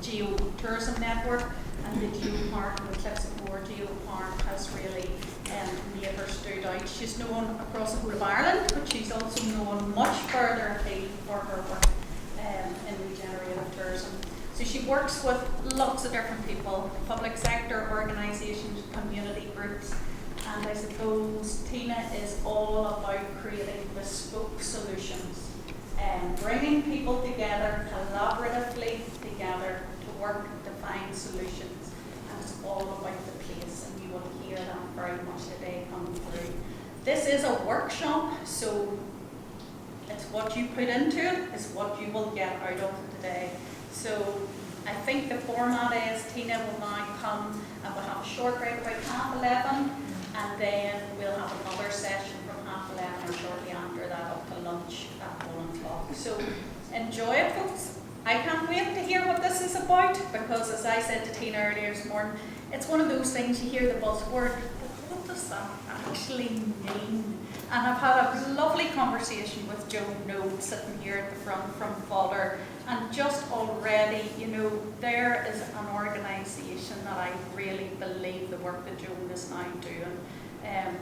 Geo-Tourism Network, and the Geo-Park, the Cliffs of Moher Geo-Park has really made her stood out. She's known across the whole of Ireland, but she's also known much further afield for her work in regenerative tourism. So she works with lots of different people, public sector organisations, community groups, and I suppose Tina is all about creating bespoke solutions and bringing people together, collaboratively together to work to find solutions. And it's all about the place, and you will hear that very much today coming through. This is a workshop, so it's what you put into it is what you will get out of it today. So I think the format is Tina will now come and we'll have a short break about 11:30, and then we'll have another session from 11:30 or shortly after that up to lunch at 1 o'clock. So enjoy it, folks. I can't wait to hear what this is about, because as I said to Tina earlier this morning, it's one of those things you hear the buzzword, but what does that actually mean? And I've had a lovely conversation with Joan Node sitting here at the front from Fodder, and just already, you know, there is an organisation that I really believe the work that Joan is now doing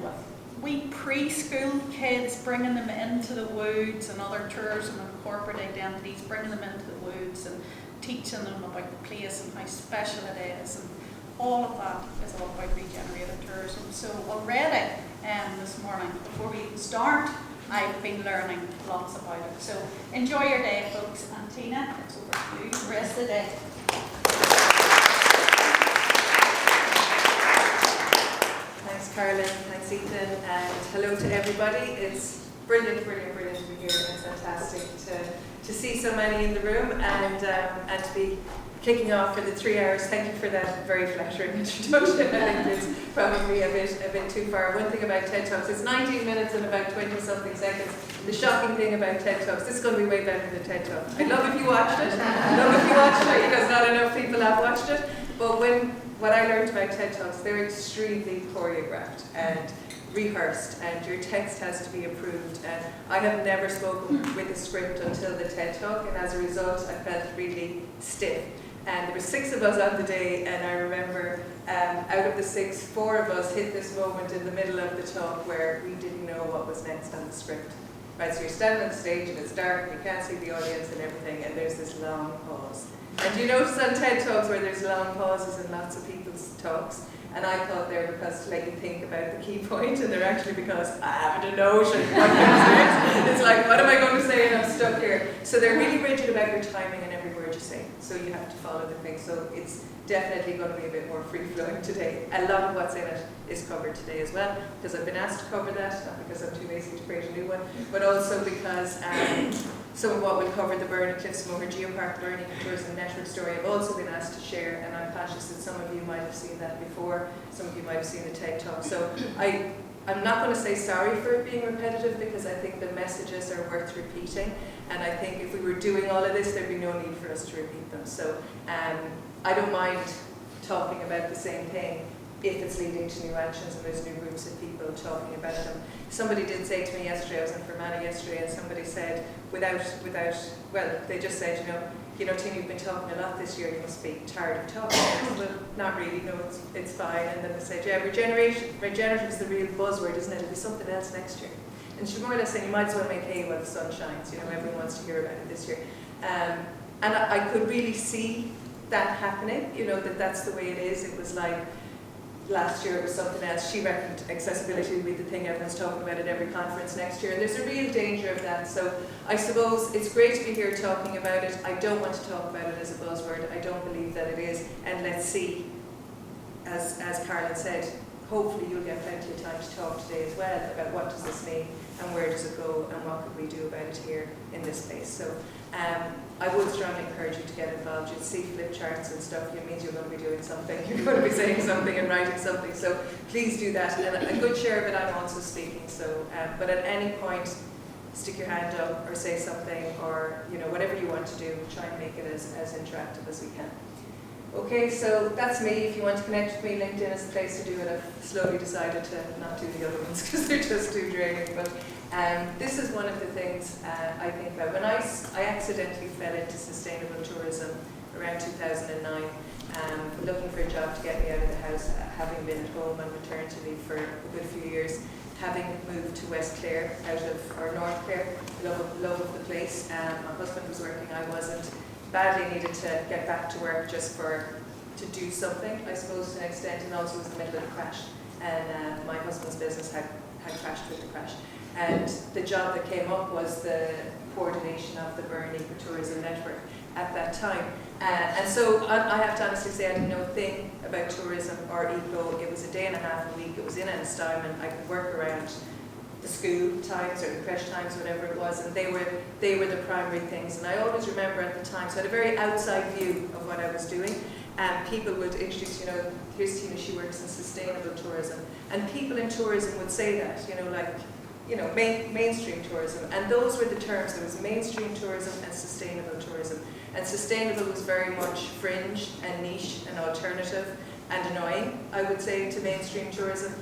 with we preschool kids, bringing them into the woods, and other tourism and corporate identities, bringing them into the woods and teaching them about the place and how special it is, and all of that is all about regenerative tourism. So already this morning, before we even start, I've been learning lots about it. So enjoy your day, folks, and Tina, it's over to you the rest of the day. Thanks, Carolyn. Thanks, Ethan. And hello to everybody. It's brilliant, brilliant, brilliant to be here. It's fantastic to see so many in the room, and to be kicking off for the 3 hours. Thank you for that very flattering introduction. I think it's probably a bit too far. One thing about TED Talks, it's 19 minutes and about 20-something seconds. The shocking thing about TED Talks, this is going to be way better than TED Talk. I'd love if you watched it. Because not enough people have watched it. But what I learned about TED Talks, they're extremely choreographed and rehearsed, and your text has to be approved. And I have never spoken with a script until the TED Talk, and as a result, I felt really stiff. And there were 6 of us on the day, and I remember out of the 6, 4 of us hit this moment in the middle of the talk where we didn't know what was next on the script. Right, so you're standing on the stage and it's dark, and you can't see the audience and everything, and there's this long pause. And you notice on TED Talks where there's long pauses in lots of people's talks, and I thought they were because to let you think about the key point, and they're actually because I haven't a notion what it's like, what am I going to say, and I'm stuck here. So they're really rigid about your timing and every word you say, so you have to follow the thing. So it's definitely going to be a bit more free-flowing today. A lot of what's in it is covered today as well, because I've been asked to cover that, not because I'm too lazy to create a new one, but also because some of what we'll cover, the Cliffs of Moher Geopark Learning and Tourism Network story, I've also been asked to share, and I'm conscious that some of you might have seen that before, some of you might have seen the TED Talk. So I'm not going to say sorry for it being repetitive, because I think the messages are worth repeating, and I think if we were doing all of this, there'd be no need for us to repeat them. So I don't mind talking about the same thing if it's leading to new actions and there's new groups of people talking about them. Somebody did say to me yesterday, I was in Fermanagh yesterday, and somebody said, well, they just said, you know, Tina, you've been talking a lot this year, you must be tired of talking. I said, well, not really, no, it's fine. And then they said, yeah, regenerative is the real buzzword, isn't it? It'll be something else next year. And she's more or less saying, you might as well make hay while the sun shines, everyone wants to hear about it this year. And I could really see that happening, that's the way it is. It was like, last year it was something else. She reckoned accessibility would be the thing everyone's talking about at every conference next year, and there's a real danger of that. So I suppose it's great to be here talking about it. I don't want to talk about it as a buzzword. I don't believe that it is, and let's see, as Carolyn said, hopefully you'll get plenty of time to talk today as well about what does this mean and where does it go and what could we do about it here in this space. So I would strongly encourage you to get involved. You'll see flip charts and stuff. It means you're going to be doing something. You're going to be saying something and writing something. So please do that. And a good share of it I'm also speaking. So, but at any point, stick your hand up or say something, or whatever you want to do. Try and make it as interactive as we can. Okay, so that's me. If you want to connect with me, LinkedIn is the place to do it. I've slowly decided to not do the other ones because they're just too draining. But this is one of the things I think about. When I accidentally fell into sustainable tourism around 2009, looking for a job to get me out of the house, having been at home on maternity leave for a good few years, having moved to West Clare or North Clare, love of the place. My husband was working, I wasn't. Badly needed to get back to work just to do something, I suppose, to an extent, and also was in the middle of a crash. And my husband's business had crashed with the crash. And the job that came up was the coordination of the Burn Ecotourism Network at that time. And so I have to honestly say I didn't know a thing about tourism or eco. It was a day and a half a week. It was in Enstone, and I could work around the school times or the creche times, whatever it was, and they were the primary things. And I always remember at the time, so I had a very outside view of what I was doing. And people would introduce, here's Tina, she works in sustainable tourism. And people in tourism would say that, mainstream tourism. And those were the terms. There was mainstream tourism and sustainable tourism. And sustainable was very much fringe and niche and alternative and annoying, I would say, to mainstream tourism.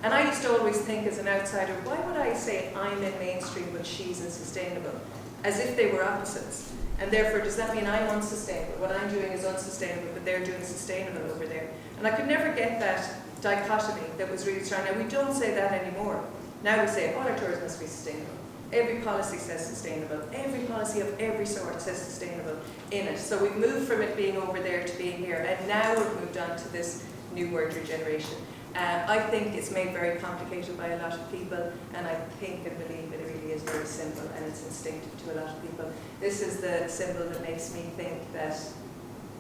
And I used to always think as an outsider, why would I say I'm in mainstream but she's in sustainable? As if they were opposites. And therefore, does that mean I'm unsustainable? What I'm doing is unsustainable, but they're doing sustainable over there. And I could never get that dichotomy that was really strong. Now, we don't say that anymore. Now we say, all our tourism must be sustainable. Every policy says sustainable. Every policy of every sort says sustainable in it. So we've moved from it being over there to being here. And now we've moved on to this new word, regeneration. I think it's made very complicated by a lot of people, and I think and believe it really is very simple and it's instinctive to a lot of people. This is the symbol that makes me think that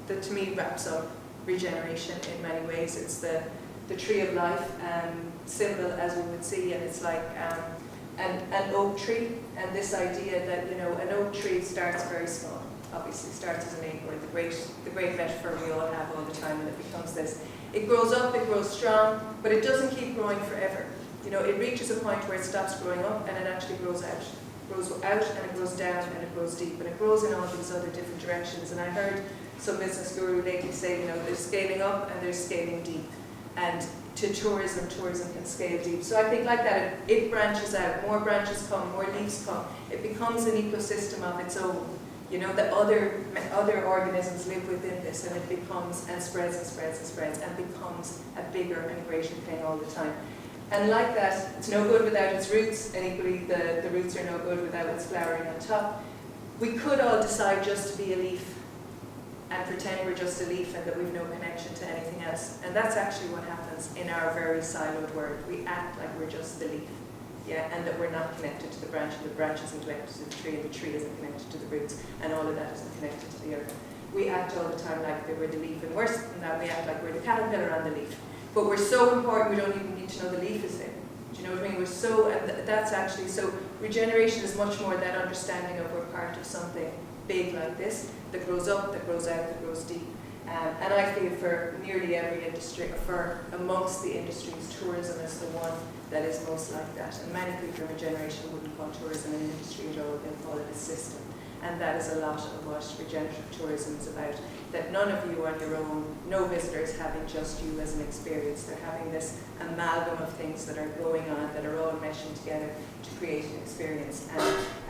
to me wraps up regeneration in many ways. It's the tree of life symbol, as we would see, and it's like an oak tree, and this idea that an oak tree starts very small, obviously starts as an acorn, the great metaphor we all have all the time, and it becomes this. It grows up, it grows strong, but it doesn't keep growing forever. It reaches a point where it stops growing up and it actually grows out. It grows out and it grows down and it grows deep, and it grows in all these other different directions. And I heard some business guru lately say, there's scaling up and there's scaling deep. And to tourism can scale deep. So I think like that, it branches out, more branches come, more leaves come. It becomes an ecosystem of its own. The other organisms live within this, and it becomes and spreads and spreads and spreads and becomes a bigger and greater thing all the time. And like that, it's no good without its roots, and equally the roots are no good without its flowering on top. We could all decide just to be a leaf and pretend we're just a leaf and that we've no connection to anything else. And that's actually what happens in our very siloed world. We act like we're just the leaf. And that we're not connected to the branch isn't connected to the tree, and the tree isn't connected to the roots, and all of that isn't connected to the earth. We act all the time like that we're the leaf, and worse than that, we act like we're the caterpillar on the leaf. But we're so important, we don't even need to know the leaf is there. Do you know what I mean? We're so, and that's actually, so regeneration is much more that understanding of we're part of something big like this, that grows up, that grows out, that grows deep. And I feel for nearly every industry, for amongst the industries, tourism is the one that is most like that. And many people in regeneration wouldn't call tourism an industry at all, they'll call it a system. And that is a lot of what regenerative tourism is about. That none of you on your own, no visitors having just you as an experience. They're having this amalgam of things that are going on, that are all meshing together to create an experience,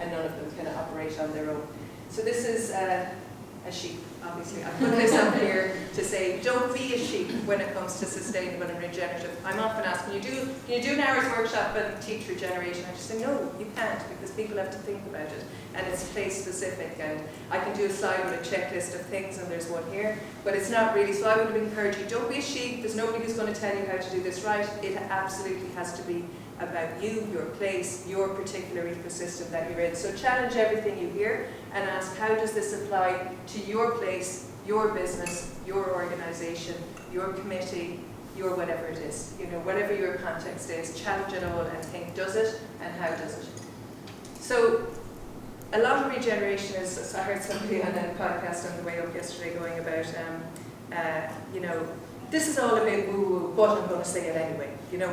and none of them can operate on their own. So this is a sheep, obviously. I put this up here to say, don't be a sheep when it comes to sustainable and regenerative. I'm often asked, can you do an hour's workshop and teach regeneration? I just say, no, you can't, because people have to think about it. And it's place specific, and I can do a slide with a checklist of things, and there's one here, but it's not really. So I would encourage you, don't be a sheep. There's nobody who's going to tell you how to do this right. It absolutely has to be about you, your place, your particular ecosystem that you're in. So challenge everything you hear and ask, how does this apply to your place, your business, your organization, your committee, your whatever it is, whatever your context is, challenge it all and think, does it and how does it? So a lot of regeneration is, I heard somebody on a podcast on the way up yesterday going about, this is all a bit woo-woo, but I'm going to say it anyway.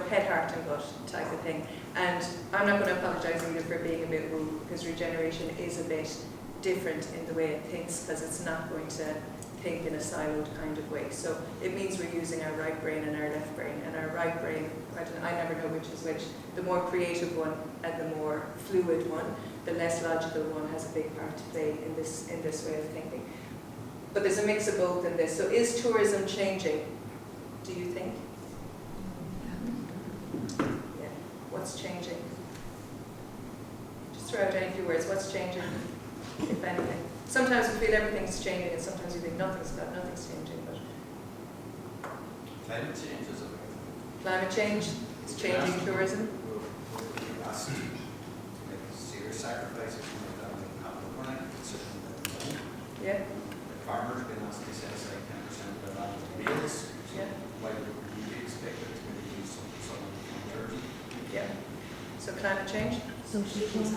Head, heart and gut type of thing. And I'm not going to apologise either for being a bit woo, because regeneration is a bit different in the way it thinks, because it's not going to think in a siloed kind of way. So it means we're using our right brain and our left brain. And our right brain, I never know which is which, the more creative one and the more fluid one, the less logical one has a big part to play in this way of thinking. but there's a mix of both in this. So is tourism changing, do you think? Yeah. What's changing? Just throw out any few words. What's changing, if anything? Sometimes we feel everything's changing, and sometimes we think nothing's changing. But climate change is a big thing. Climate change is changing tourism. We're asked to make serious sacrifices to make that make happen overnight. It's certainly that we're doing. Yeah. The farmers have been asked to set aside 10% of their land for meals. Yeah. Why would we expect it to be used for tourism? Yeah. So climate change? Social change.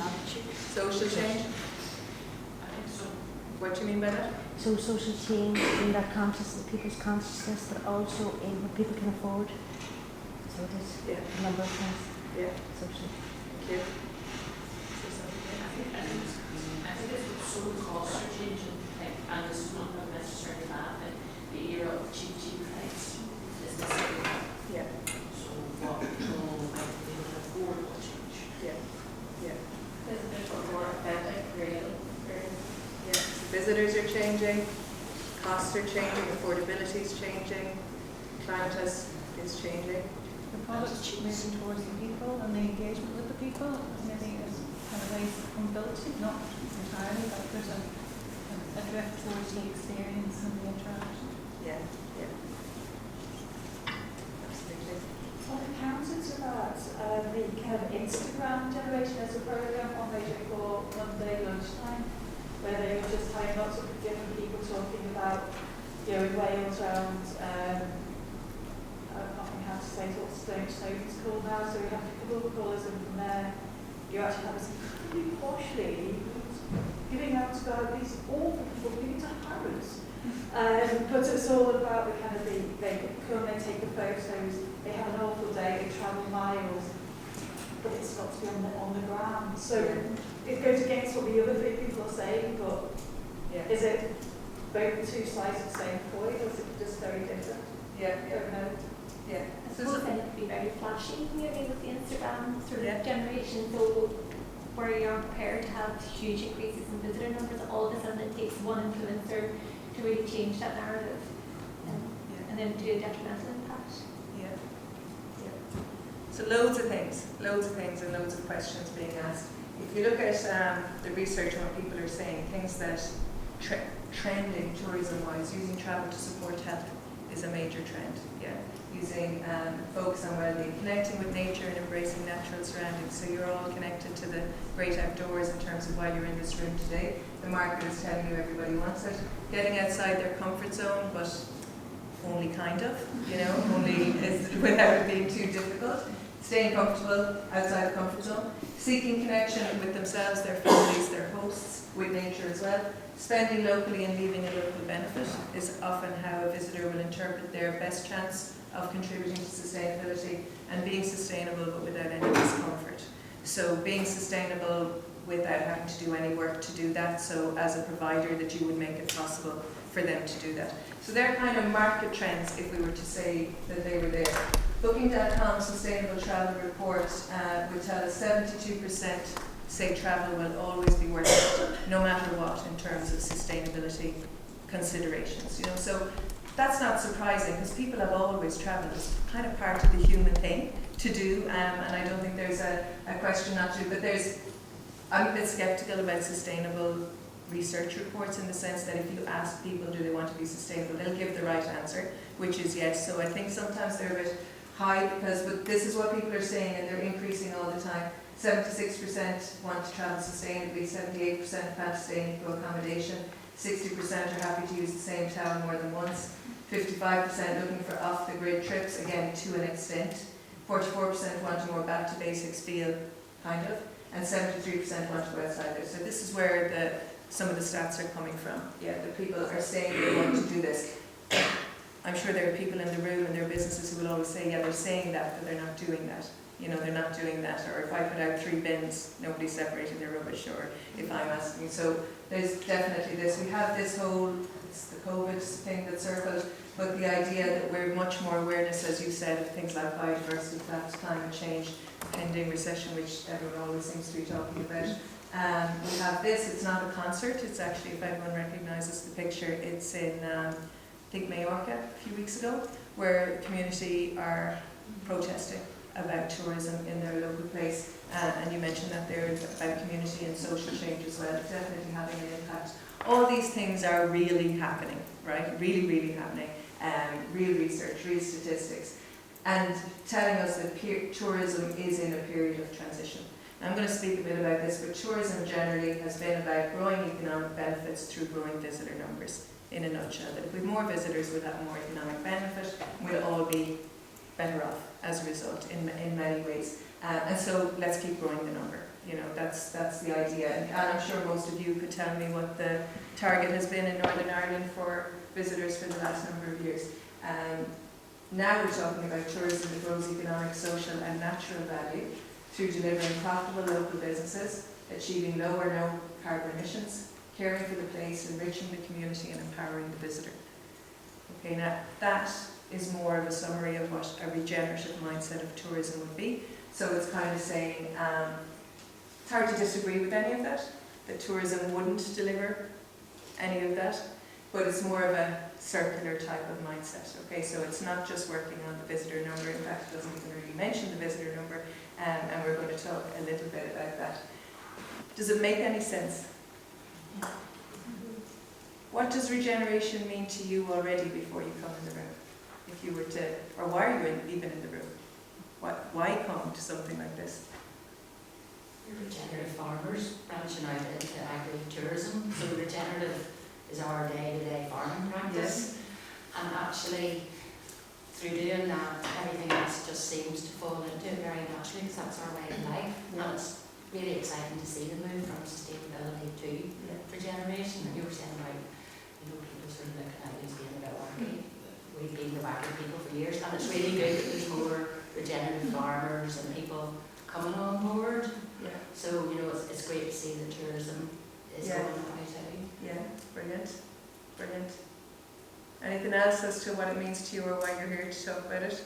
Social change? I think so. What do you mean by that? So social change in their consciousness, people's consciousness, but also in what people can afford. So it is Yeah. a number of things. Yeah. Social. Thank you. Say something there. I think it's sort of costs are changing, like, and this is not necessarily bad, but the era of cheap flights is necessarily. Yeah. So what people might be able to afford will change. Yeah. Yeah. There's a bit more authentic, real. Yeah. Visitors are changing, costs are changing, affordability is changing, climate is changing. The product's moving towards the people and the engagement with the people, and I think there's kind of ways of accountability, not entirely, but there's a drift towards the experience and the interaction. Yeah, yeah. Absolutely. On the counters about the kind of Instagram generation, there's a program on Radio 4 Monday lunchtime where they were just having lots of different people talking about, you know, in Wales around, I can't think how to say it, what Snowden's called now, so we have a couple of callers and from there you actually have this incredibly posh lady who's giving out about these awful people giving to Harrods. But it's all about the kind of they come, they take the photos, they have an awful day, they travel miles, but it's got to be on the ground. So it goes against what the other three people are saying, but Yeah. is it both two sides of the same coin, or is it just very different? Yeah, I don't know. yeah. I suppose then it could be very flashy, maybe with the Instagram sort of Yeah. generation, so where you're prepared to have huge increases in visitor numbers, all of a sudden it takes one influencer to really change that narrative and then do a detrimental impact. Yeah. Yeah. So loads of things and loads of questions being asked. If you look at the research on what people are saying, things that trending tourism-wise, using travel to support health is a major trend. Yeah, using focus on well-being, connecting with nature and embracing natural surroundings. So you're all connected to the great outdoors in terms of why you're in this room today. The market is telling you everybody wants it. Getting outside their comfort zone, but only kind of, you know, only is without it being too difficult. Staying comfortable outside the comfort zone. Seeking connection with themselves, their families, their hosts, with nature as well. Spending locally and leaving a local benefit is often how a visitor will interpret their best chance of contributing to sustainability, and being sustainable but without any discomfort. So being sustainable without having to do any work to do that, so as a provider that you would make it possible for them to do that. So they're kind of market trends if we were to say that they were there. Booking.com Sustainable Travel Report would tell us 72% say travel will always be worth it, no matter what, in terms of sustainability considerations. You know, so that's not surprising because people have always travelled. It's kind of part of the human thing to do, and I don't think there's a question not to. But I'm a bit sceptical about sustainable research reports in the sense that if you ask people do they want to be sustainable, they'll give the right answer, which is yes. So I think sometimes they're a bit high because this is what people are saying and they're increasing all the time. 76% want to travel sustainably, 78% plan to stay in eco accommodation, 60% are happy to use the same town more than once, 55% looking for off-the-grid trips, again to an extent, 44% want a more back to basics feel, kind of, and 73% want to go outside there. So this is where some of the stats are coming from. Yeah, the people are saying they want to do this. I'm sure there are people in the room and their businesses who will always say, yeah, they're saying that, but they're not doing that. You know, they're not doing that. Or if I put out 3 bins, nobody separated their rubbish. Or if I'm asking, so there's definitely this. We have this whole, it's the COVID thing that circled, but the idea that we're much more awareness, as you said, of things like biodiversity, collapse, climate change, pending recession, which everyone always seems to be talking about. We have this, it's not a concert, it's actually, if anyone recognises the picture, it's in, I think, Majorca a few weeks ago, where the community are protesting about tourism in their local place. And you mentioned that they're about community and social change as well, definitely having an impact. All these things are really happening, right? Really, really happening. Real research, real statistics, and telling us that tourism is in a period of transition. I'm going to speak a bit about this, but tourism generally has been about growing economic benefits through growing visitor numbers, in a nutshell. That if we have more visitors, we'll have more economic benefit, we'll all be better off as a result in many ways. And so let's keep growing the number. You know, that's the idea. And I'm sure most of you could tell me what the target has been in Northern Ireland for visitors for the last number of years. Now we're talking about tourism that grows economic, social and natural value through delivering profitable local businesses, achieving low or no carbon emissions, caring for the place, enriching the community and empowering the visitor. Okay, now that is more of a summary of what a regenerative mindset of tourism would be. So it's kind of saying, it's hard to disagree with any of that tourism wouldn't deliver any of that, but it's more of a circular type of mindset. Okay, so it's not just working on the visitor number. In fact, it doesn't even really mention the visitor number, and we're going to talk a little bit about that. Does it make any sense? What does regeneration mean to you already before you come in the room? If you were to, or why are you even in the room? Why come to something like this? Regenerative farmers branching out into agri-tourism. So regenerative is our day-to-day farming practice. And actually, through doing that, everything else just seems to fall into it very naturally, because that's our way of life. And it's really exciting to see the move from sustainability to regeneration. And you were saying about, people sort of looking at you as being a bit wacky. We've been the wacky people for years, and it's really good that there's more regenerative farmers and people coming on board. So, it's great to see that tourism is going that way too. Yeah, brilliant. Brilliant. Anything else as to what it means to you or why you're here to talk about it?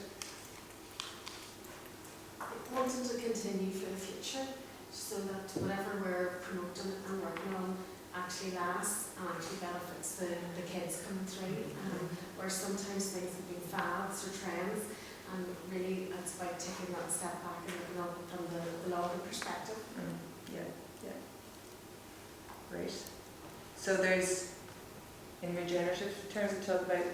Wanting to continue for the future, so that whatever we're promoting and working on actually lasts and actually benefits the kids coming through. Where sometimes things have been fads or trends, and really it's about taking that step back and looking at it from the longer perspective. Yeah. Great. So there's, in regenerative terms, we talk about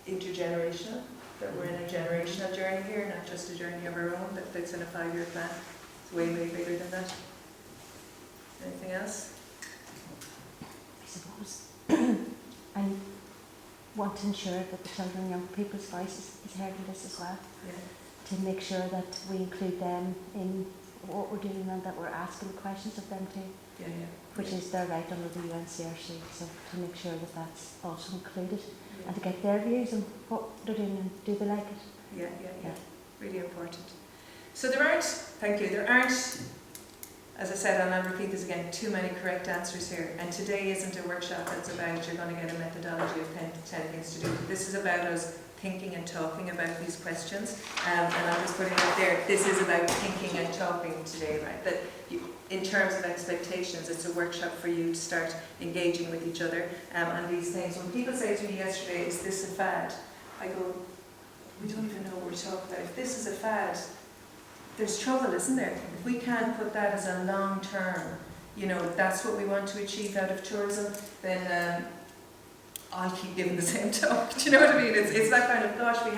intergenerational, that we're in a generational journey here, not just a journey of our own that fits in a 5-year plan. It's way, way bigger than that. Anything else? I suppose I want to ensure that the children and young people's voice is heard in this as well. To make sure that we include them in what we're doing and that we're asking questions of them too. Which is their right under the UNCRC, so to make sure that that's also included and to get their views on what they're doing and do they like it. Yeah. Really important. So there aren't, as I said, and I'll repeat this again, too many correct answers here. And today isn't a workshop that's about you're going to get a methodology of 10 things to do. This is about us thinking and talking about these questions. And I'm just putting it there, this is about thinking and talking today, right? That in terms of expectations, it's a workshop for you to start engaging with each other on these things. When people say to me yesterday, is this a fad? I go, we don't even know what we're talking about. If this is a fad, there's trouble, isn't there? If we can't put that as a long term, that's what we want to achieve out of tourism, then I'll keep giving the same talk. Do you know what I mean? It's that kind of, gosh, we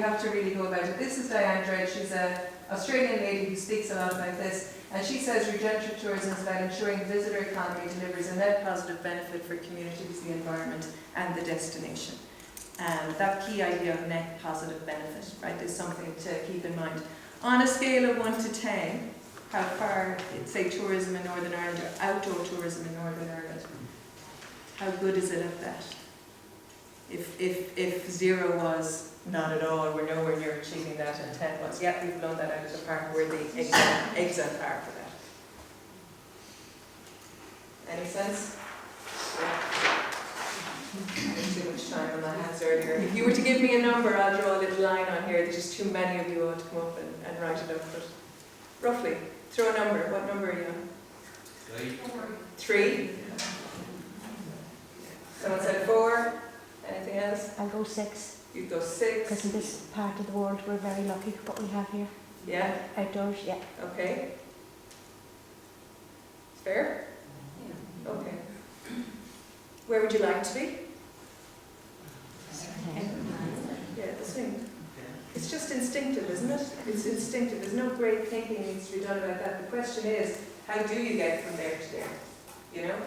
have to really go about it. This is Diane Dredd. She's an Australian lady who speaks a lot about this. And she says regenerative tourism is about ensuring the visitor economy delivers a net positive benefit for communities, the environment and the destination. That key idea of net positive benefit, right, is something to keep in mind. On a scale of 1 to 10, how far, say, tourism in Northern Ireland or outdoor tourism in Northern Ireland, how good is it at that? If 0 was not at all, we're nowhere near achieving that, and 10 was, we've blown that out of the park, we're the eggs on par for that. Any sense? I had too much time on my hands earlier. If you were to give me a number, I'll draw a little line on here. There's just too many of you ought to come up and write it up. But roughly, throw a number. What number are you on? 3. Someone said 4. Anything else? I'll go 6. You'd go 6. Because in this part of the world we're very lucky with what we have here. Yeah. Outdoors, yeah. Okay. Fair? Okay. Where would you like to be? Yeah, the same. It's just instinctive, isn't it? It's instinctive. There's no great thinking needs to be done about that. The question is, how do you get from there to there? You know?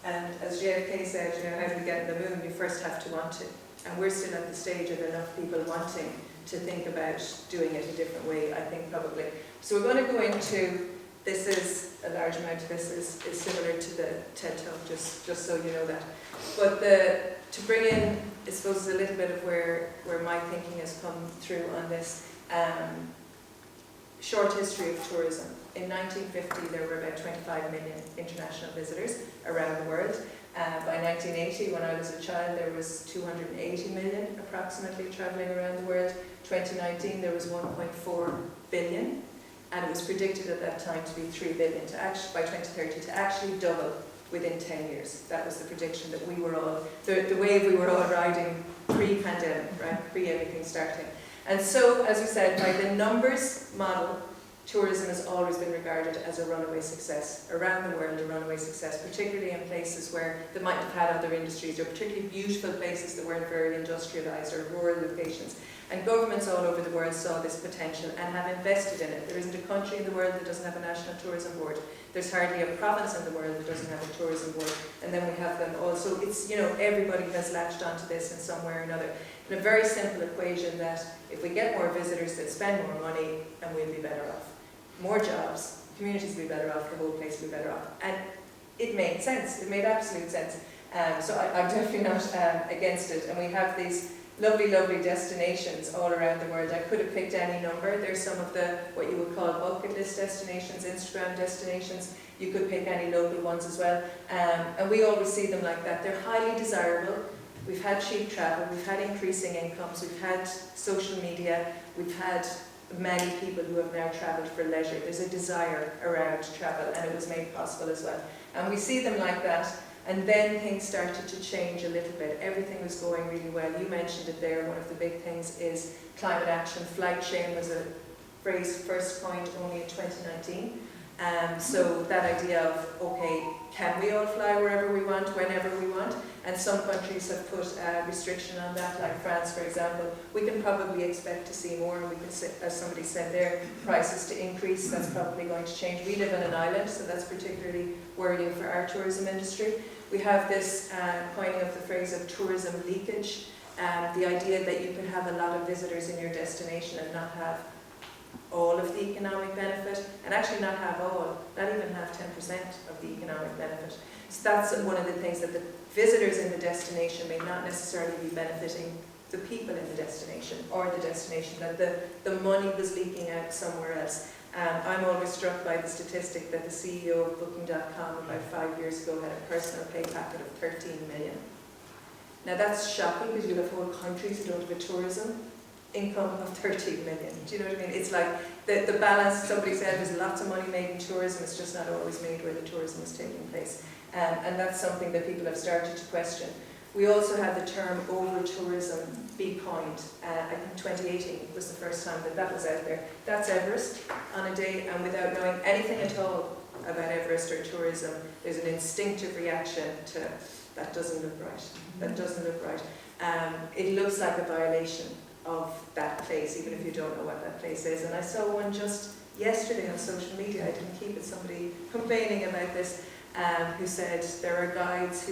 And as JFK said, you know, how do we get in the moon? You first have to want to. And we're still at the stage of enough people wanting to think about doing it a different way, I think, probably. So we're going to go into, this is a large amount of this is similar to the TED Talk, just so you know that. But to bring in, I suppose, a little bit of where my thinking has come through on this, short history of tourism. In 1950, there were about 25 million international visitors around the world. By 1980, when I was a child, there was 280 million approximately travelling around the world. 2019, there was 1.4 billion, and it was predicted at that time to be 3 billion by 2030 to actually double within 10 years. That was the prediction that we were all, the wave we were all riding pre-pandemic, right, pre-everything starting. And so, as we said, by the numbers model, tourism has always been regarded as a runaway success, around the world a runaway success, particularly in places where they might have had other industries, or particularly beautiful places that weren't very industrialised, or rural locations. And governments all over the world saw this potential and have invested in it. There isn't a country in the world that doesn't have a national tourism board. There's hardly a province in the world that doesn't have a tourism board. And then we have them also, it's, you know, everybody has latched onto this in some way or another. In a very simple equation that if we get more visitors that spend more money, and we'll be better off. More jobs, communities will be better off, the whole place will be better off. And it made sense, it made absolute sense. So I'm definitely not against it. And we have these lovely, lovely destinations all around the world. I could have picked any number. There's some of the, what you would call bucket list destinations, Instagram destinations. You could pick any local ones as well. And we always see them like that. They're highly desirable. We've had cheap travel, we've had increasing incomes, we've had social media, we've had many people who have now travelled for leisure. There's a desire around travel, and it was made possible as well. And we see them like that, and then things started to change a little bit. Everything was going really well. You mentioned it there. One of the big things is climate action. Flight shame was a phrase first coined only in 2019. So that idea of, okay, can we all fly wherever we want, whenever we want? And some countries have put a restriction on that, like France, for example. We can probably expect to see more, and we can, as somebody said there, prices to increase. That's probably going to change. We live on an island, so that's particularly worrying for our tourism industry. We have this coining of the phrase of tourism leakage, the idea that you can have a lot of visitors in your destination and not have all of the economic benefit, and actually not have all, not even have 10% of the economic benefit. So that's one of the things, that the visitors in the destination may not necessarily be benefiting the people in the destination, or the destination, that the money was leaking out somewhere else. I'm always struck by the statistic that the CEO of Booking.com about 5 years ago had a personal pay packet of 13 million. Now that's shocking, because you have whole countries who don't have a tourism income of 13 million. Do you know what I mean? It's like the balance. Somebody said there's lots of money made in tourism, it's just not always made where the tourism is taking place. And that's something that people have started to question. We also have the term over-tourism be coined. I think 2018 was the first time that was out there. That's Everest on a day, and without knowing anything at all about Everest or tourism, there's an instinctive reaction to, that doesn't look right. That doesn't look right. It looks like a violation of that place, even if you don't know what that place is. And I saw one just yesterday on social media, I didn't keep it, somebody complaining about this, who said there are guides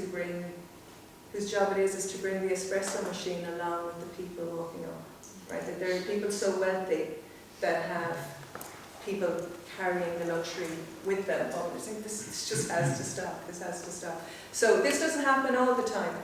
whose job it is to bring the espresso machine along with the people walking up. Right? That there are people so wealthy that have people carrying the luxury with them. Oh, I think this just has to stop. This has to stop. So this doesn't happen all the time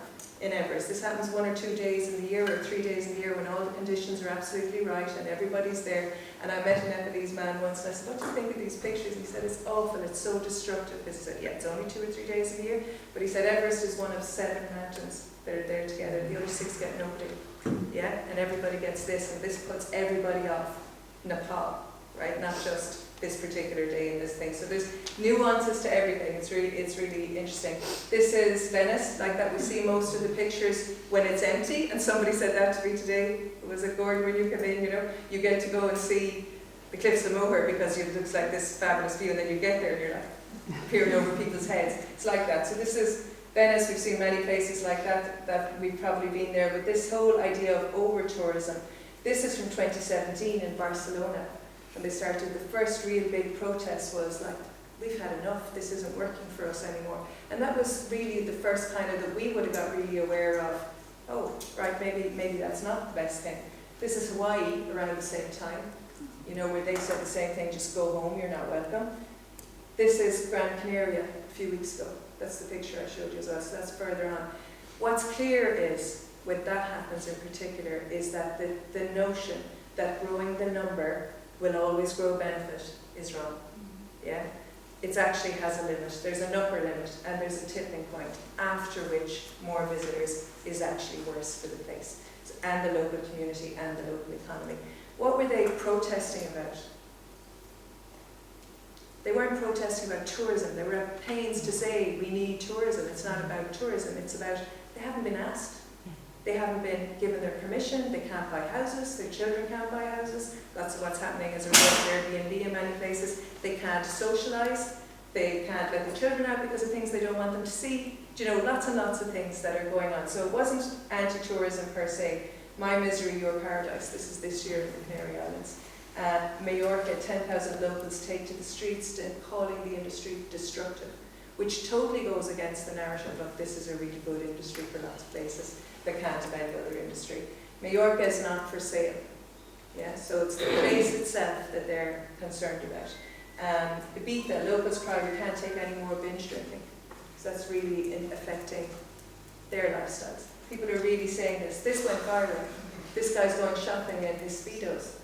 in Everest. This happens 1 or 2 days in the year, or 3 days in the year, when all the conditions are absolutely right and everybody's there. And I met a Nepalese man once, and I said, what do you think of these pictures? He said, it's awful, it's so destructive. He said, yeah, it's only 2 or 3 days in the year. But he said Everest is one of 7 mountains that are there together. The other 6 get nobody. Yeah, and everybody gets this, and this puts everybody off Nepal. right? Not just this particular day and this thing. So there's nuances to everything. It's really interesting. This is Venice, like that. We see most of the pictures when it's empty, and somebody said that to me today. Was it Gordon when you come in? You know, you get to go and see the cliffs of Moher because it looks like this fabulous view, and then you get there and you're like peering over people's heads. It's like that. So this is Venice. We've seen many places like that we've probably been there. But this whole idea of over-tourism, this is from 2017 in Barcelona. When they started, the first real big protest was like, we've had enough, this isn't working for us anymore. And that was really the first kind of that we would have got really aware of, oh, right, maybe that's not the best thing. This is Hawaii around the same time, you know, where they said the same thing, just go home, you're not welcome. This is Gran Canaria a few weeks ago. That's the picture I showed you as well, so that's further on. What's clear is, when that happens in particular, is that the notion that growing the number will always grow benefit is wrong. Yeah? It actually has a limit. There's an upper limit and there's a tipping point after which more visitors is actually worse for the place and the local community and the local economy. What were they protesting about? They weren't protesting about tourism. They were at pains to say we need tourism. It's not about tourism. It's about they haven't been asked. They haven't been given their permission, they can't buy houses, their children can't buy houses. That's what's happening as a result of Airbnb in many places. They can't socialise, they can't let the children out because of things they don't want them to see. Do you know, lots and lots of things that are going on. So it wasn't anti-tourism per se. My misery, your paradise. This is this year in the Canary Islands. Majorca, 10,000 locals take to the streets calling the industry destructive, which totally goes against the narrative of this is a really good industry for lots of places. That can't of any other industry. Majorca is not for sale. Yeah, so it's the place itself that they're concerned about. Ibiza, locals cry we can't take any more binge drinking. So that's really affecting their lifestyles. People are really saying this. This went viral. This guy's going shopping in his Speedos.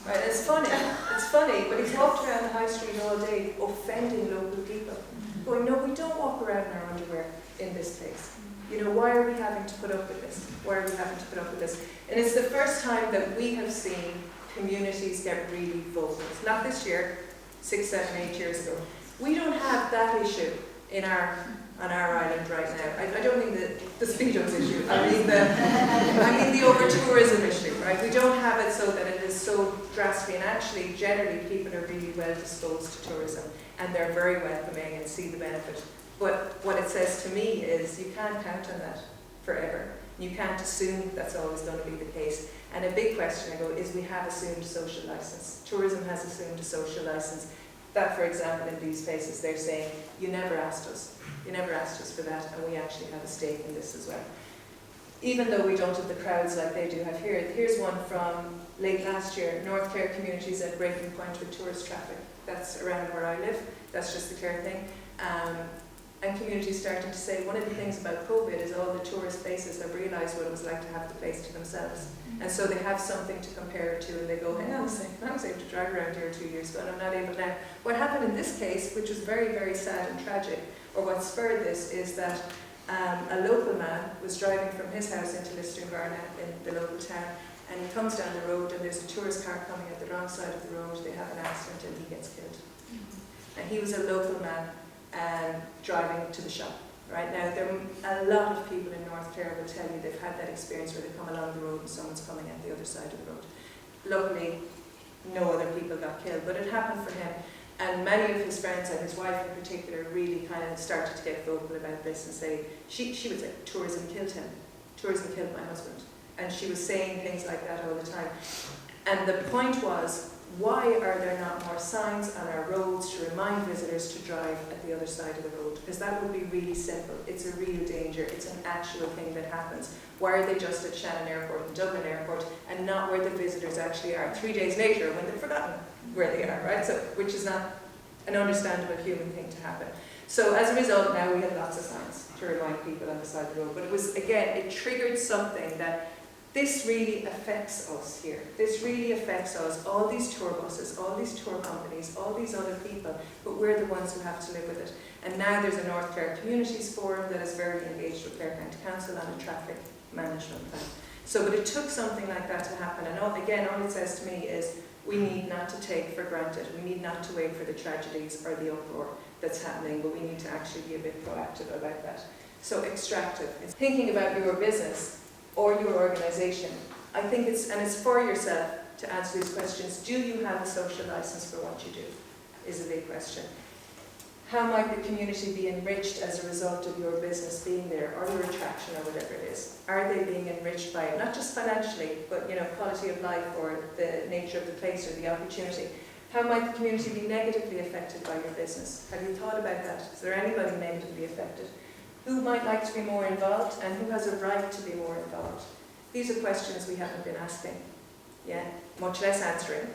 Right, and it's funny, but he's walked around the high street all day offending local people. Going, no, we don't walk around in our underwear in this place. You know, why are we having to put up with this? Why are we having to put up with this? And it's the first time that we have seen communities get really vocal. It's not this year, 6, 7, 8 years ago. We don't have that issue on our island right now. I don't mean the Speedos issue. I mean the over-tourism issue, right? We don't have it so that it is so drastic. And actually, generally, people are really well disposed to tourism, and they're very welcoming and see the benefit. But what it says to me is you can't count on that forever. You can't assume that's always going to be the case. And a big question, I go, is we have assumed social license. Tourism has assumed a social license. That, for example, in these places, they're saying, you never asked us. You never asked us for that, and we actually have a stake in this as well. Even though we don't have the crowds like they do have here. Here's one from late last year. North Clare communities at breaking point with tourist traffic. That's around where I live. That's just the Clare thing. And communities starting to say one of the things about COVID is all the tourist places have realised what it was like to have the place to themselves. And so they have something to compare it to, and they go, hang on a second, I was able to drive around here 2 years ago and I'm not able now. What happened in this case, which was very, very sad and tragic, or what spurred this, is that a local man was driving from his house into Listongarna in the local town, and he comes down the road and there's a tourist car coming at the wrong side of the road, they have an accident and he gets killed. And he was a local man driving to the shop. Right now, there are a lot of people in North Clare will tell you they've had that experience where they come along the road and someone's coming at the other side of the road. Luckily, no other people got killed, but it happened for him. And many of his friends, and his wife in particular, really kind of started to get vocal about this and say, she would say, tourism killed him. Tourism killed my husband. And she was saying things like that all the time. And the point was, why are there not more signs on our roads to remind visitors to drive at the other side of the road? Because that would be really simple. It's a real danger. It's an actual thing that happens. Why are they just at Shannon Airport and Dublin Airport and not where the visitors actually are 3 days later when they've forgotten where they are, right? So, which is not an understandable human thing to happen. So as a result, now we have lots of signs to remind people on the side of the road. But it was, again, it triggered something that this really affects us here. This really affects us, all these tour buses, all these tour companies, all these other people, but we're the ones who have to live with it. And now there's a North Clare Communities Forum that is very engaged with Clare County Council on a traffic management plan. So, but it took something like that to happen. And all it says to me is we need not to take for granted. We need not to wait for the tragedies or the uproar that's happening, but we need to actually be a bit proactive about that. So extractive. It's thinking about your business or your organisation. I think it's for yourself to answer these questions. Do you have a social licence for what you do? Is a big question. How might the community be enriched as a result of your business being there, or your attraction, or whatever it is? Are they being enriched by it? Not just financially, but quality of life, or the nature of the place, or the opportunity. How might the community be negatively affected by your business? Have you thought about that? Is there anybody negatively affected? Who might like to be more involved, and who has a right to be more involved? These are questions we haven't been asking. Yeah, much less answering.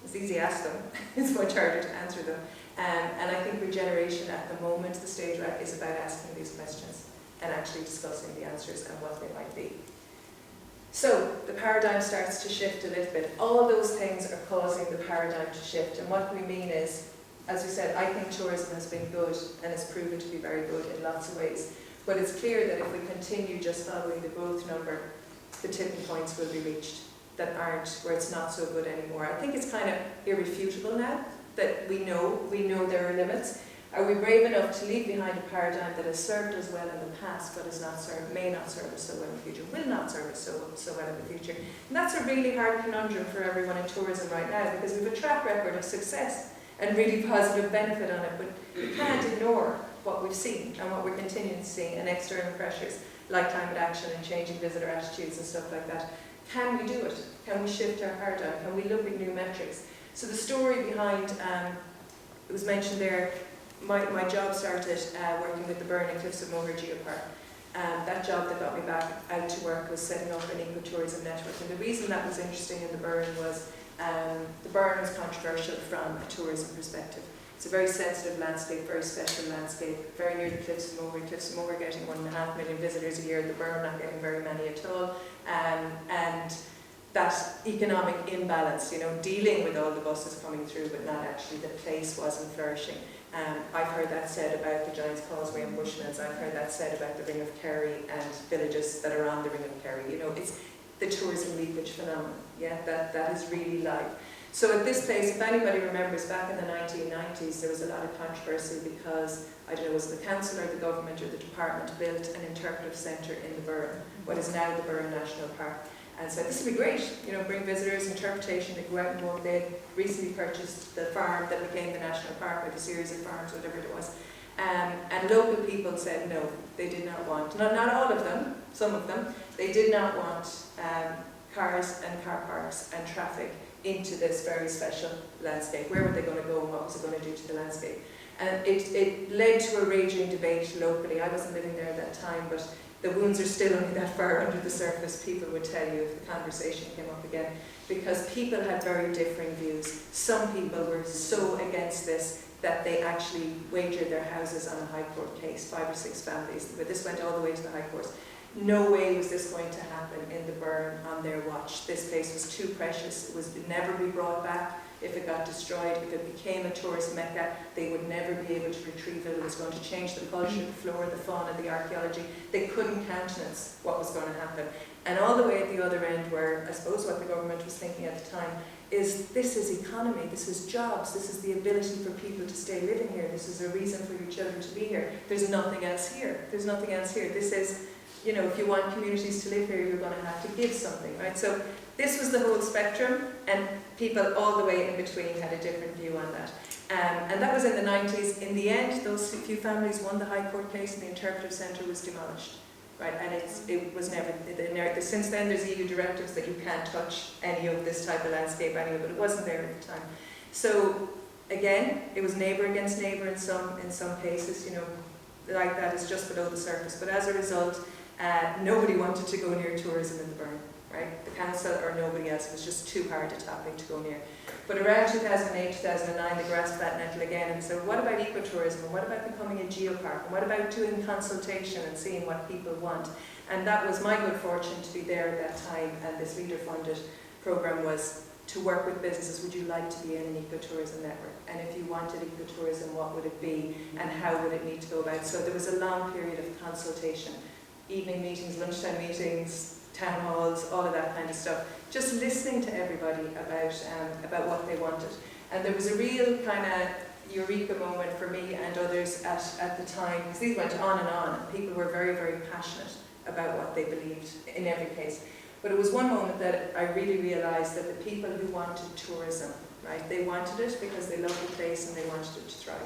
It's easy to ask them. It's much harder to answer them. And I think regeneration at the moment, the stage we're at, is about asking these questions and actually discussing the answers and what they might be. So the paradigm starts to shift a little bit. All those things are causing the paradigm to shift. And what we mean is, as we said, I think tourism has been good and has proven to be very good in lots of ways. But it's clear that if we continue just following the growth number, the tipping points will be reached that aren't, where it's not so good anymore. I think it's kind of irrefutable now that we know there are limits. Are we brave enough to leave behind a paradigm that has served us well in the past, but may not serve us so well in the future, will not serve us so well in the future? And that's a really hard conundrum for everyone in tourism right now, because we have a track record of success and really positive benefit on it, but we can't ignore what we've seen and what we're continuing to see, and external pressures like climate action and changing visitor attitudes and stuff like that. Can we do it? Can we shift our paradigm? Can we look at new metrics? So the story behind, it was mentioned there, my job started working with the Burren and Cliffs of Moher Geopark. That job that got me back out to work was setting up an ecotourism network. And the reason that was interesting in the Burren was the Burren was controversial from a tourism perspective. It's a very sensitive landscape, very special landscape, very near the Cliffs of Moher. Cliffs of Moher getting 1.5 million visitors a year, the Burren not getting very many at all. And that economic imbalance, dealing with all the buses coming through, but not actually, the place wasn't flourishing. I've heard that said about the Giant's Causeway and Bushmills. I've heard that said about the Ring of Kerry and villages that are on the Ring of Kerry. It's the tourism leakage phenomenon. Yeah, that is really live. So at this place, if anybody remembers, back in the 1990s, there was a lot of controversy because, I don't know, was the council or the government or the department built an interpretive centre in the Burren, what is now the Burren National Park, and said, this would be great, bring visitors, interpretation, they go out and walk. They recently purchased the farm that became the national park, or the series of farms, whatever it was. And local people said no, they did not want, not all of them, some of them, they did not want cars and car parks and traffic into this very special landscape. Where were they going to go and what was it going to do to the landscape? And it led to a raging debate locally. I wasn't living there at that time, but the wounds are still only that far under the surface, people would tell you if the conversation came up again, because people had very differing views. Some people were so against this that they actually wagered their houses on a High Court case, 5 or 6 families, but this went all the way to the High Court. No way was this going to happen in the Burren on their watch. This place was too precious. It would never be brought back if it got destroyed. If it became a tourist mecca, they would never be able to retrieve it. It was going to change the culture, the flora, the fauna, the archaeology. They couldn't countenance what was going to happen. And all the way at the other end, where I suppose what the government was thinking at the time is, this is economy, this is jobs, this is the ability for people to stay living here, this is a reason for your children to be here. There's nothing else here. There's nothing else here. This is, if you want communities to live here, you're going to have to give something, right? So this was the whole spectrum, and people all the way in between had a different view on that. And that was in the 90s. In the end, those few families won the High Court case, and the interpretive centre was demolished, right? And it was never, since then there's EU directives that you can't touch any of this type of landscape anyway, but it wasn't there at the time. So again, it was neighbour against neighbour in some cases, like that is just below the surface. But as a result, nobody wanted to go near tourism in the Burren, right? The council or nobody else. It was just too hard a topic to go near. But around 2008, 2009, the grass flat nettle again, and so what about ecotourism, and what about becoming a geopark, and what about doing consultation and seeing what people want? And that was my good fortune to be there at that time, and this leader-funded program was to work with businesses. Would you like to be in an ecotourism network? And if you wanted ecotourism, what would it be, and how would it need to go about? So there was a long period of consultation. Evening meetings, lunchtime meetings, town halls, all of that kind of stuff. Just listening to everybody about what they wanted. And there was a real kind of eureka moment for me and others at the time, because these went on, and people were very, very passionate about what they believed in every case. But it was one moment that I really realised that the people who wanted tourism, right, they wanted it because they loved the place and they wanted it to thrive.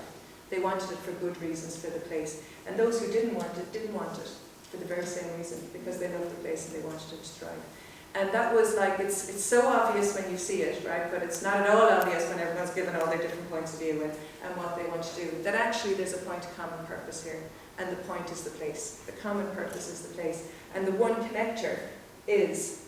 They wanted it for good reasons for the place. And those who didn't want it for the very same reason, because they loved the place and they wanted it to thrive. And that was like, it's so obvious when you see it, right? But it's not at all obvious when everyone's given all their different points of view and what they want to do. That actually there's a point of common purpose here. And the point is the place. The common purpose is the place. And the one connector is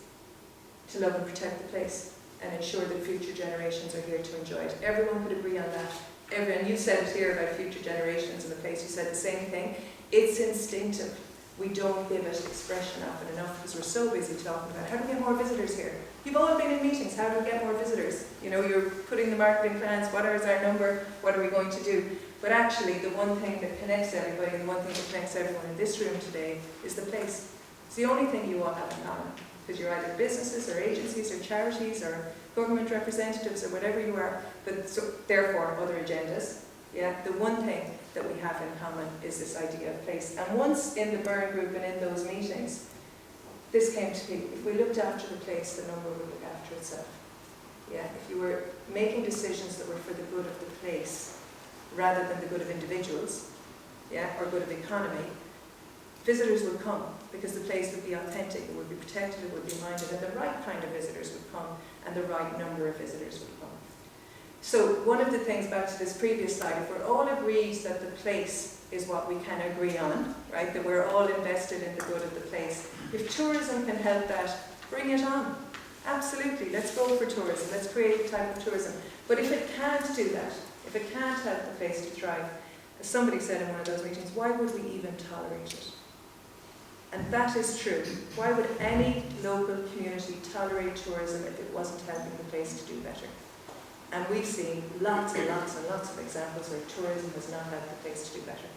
to love and protect the place and ensure that future generations are here to enjoy it. Everyone could agree on that. And you said it here about future generations and the place. You said the same thing. It's instinctive. We don't give it expression often enough because we're so busy talking about how do we get more visitors here. You've all been in meetings, how do we get more visitors? You know, you're putting the marketing plans, what is our number, what are we going to do? But actually the one thing that connects everybody, the one thing that connects everyone in this room today is the place. It's the only thing you all have in common, because you're either businesses or agencies or charities or government representatives or whatever you are, but so, therefore other agendas. Yeah, the one thing that we have in common is this idea of place. And once in the Burn Group and in those meetings, this came to me. If we looked after the place, the number would look after itself. Yeah, if you were making decisions that were for the good of the place, rather than the good of individuals, yeah, or good of the economy, visitors would come because the place would be authentic, it would be protected, it would be minded, and the right kind of visitors would come, and the right number of visitors would come. So one of the things, back to this previous slide, if we're all agreed that the place is what we can agree on, right, that we're all invested in the good of the place, if tourism can help that, bring it on. Absolutely, let's go for tourism, let's create a type of tourism. But if it can't do that, if it can't help the place to thrive, as somebody said in one of those meetings, why would we even tolerate it? And that is true. Why would any local community tolerate tourism if it wasn't helping the place to do better? And we've seen lots and lots and lots of examples where tourism has not helped the place to do better.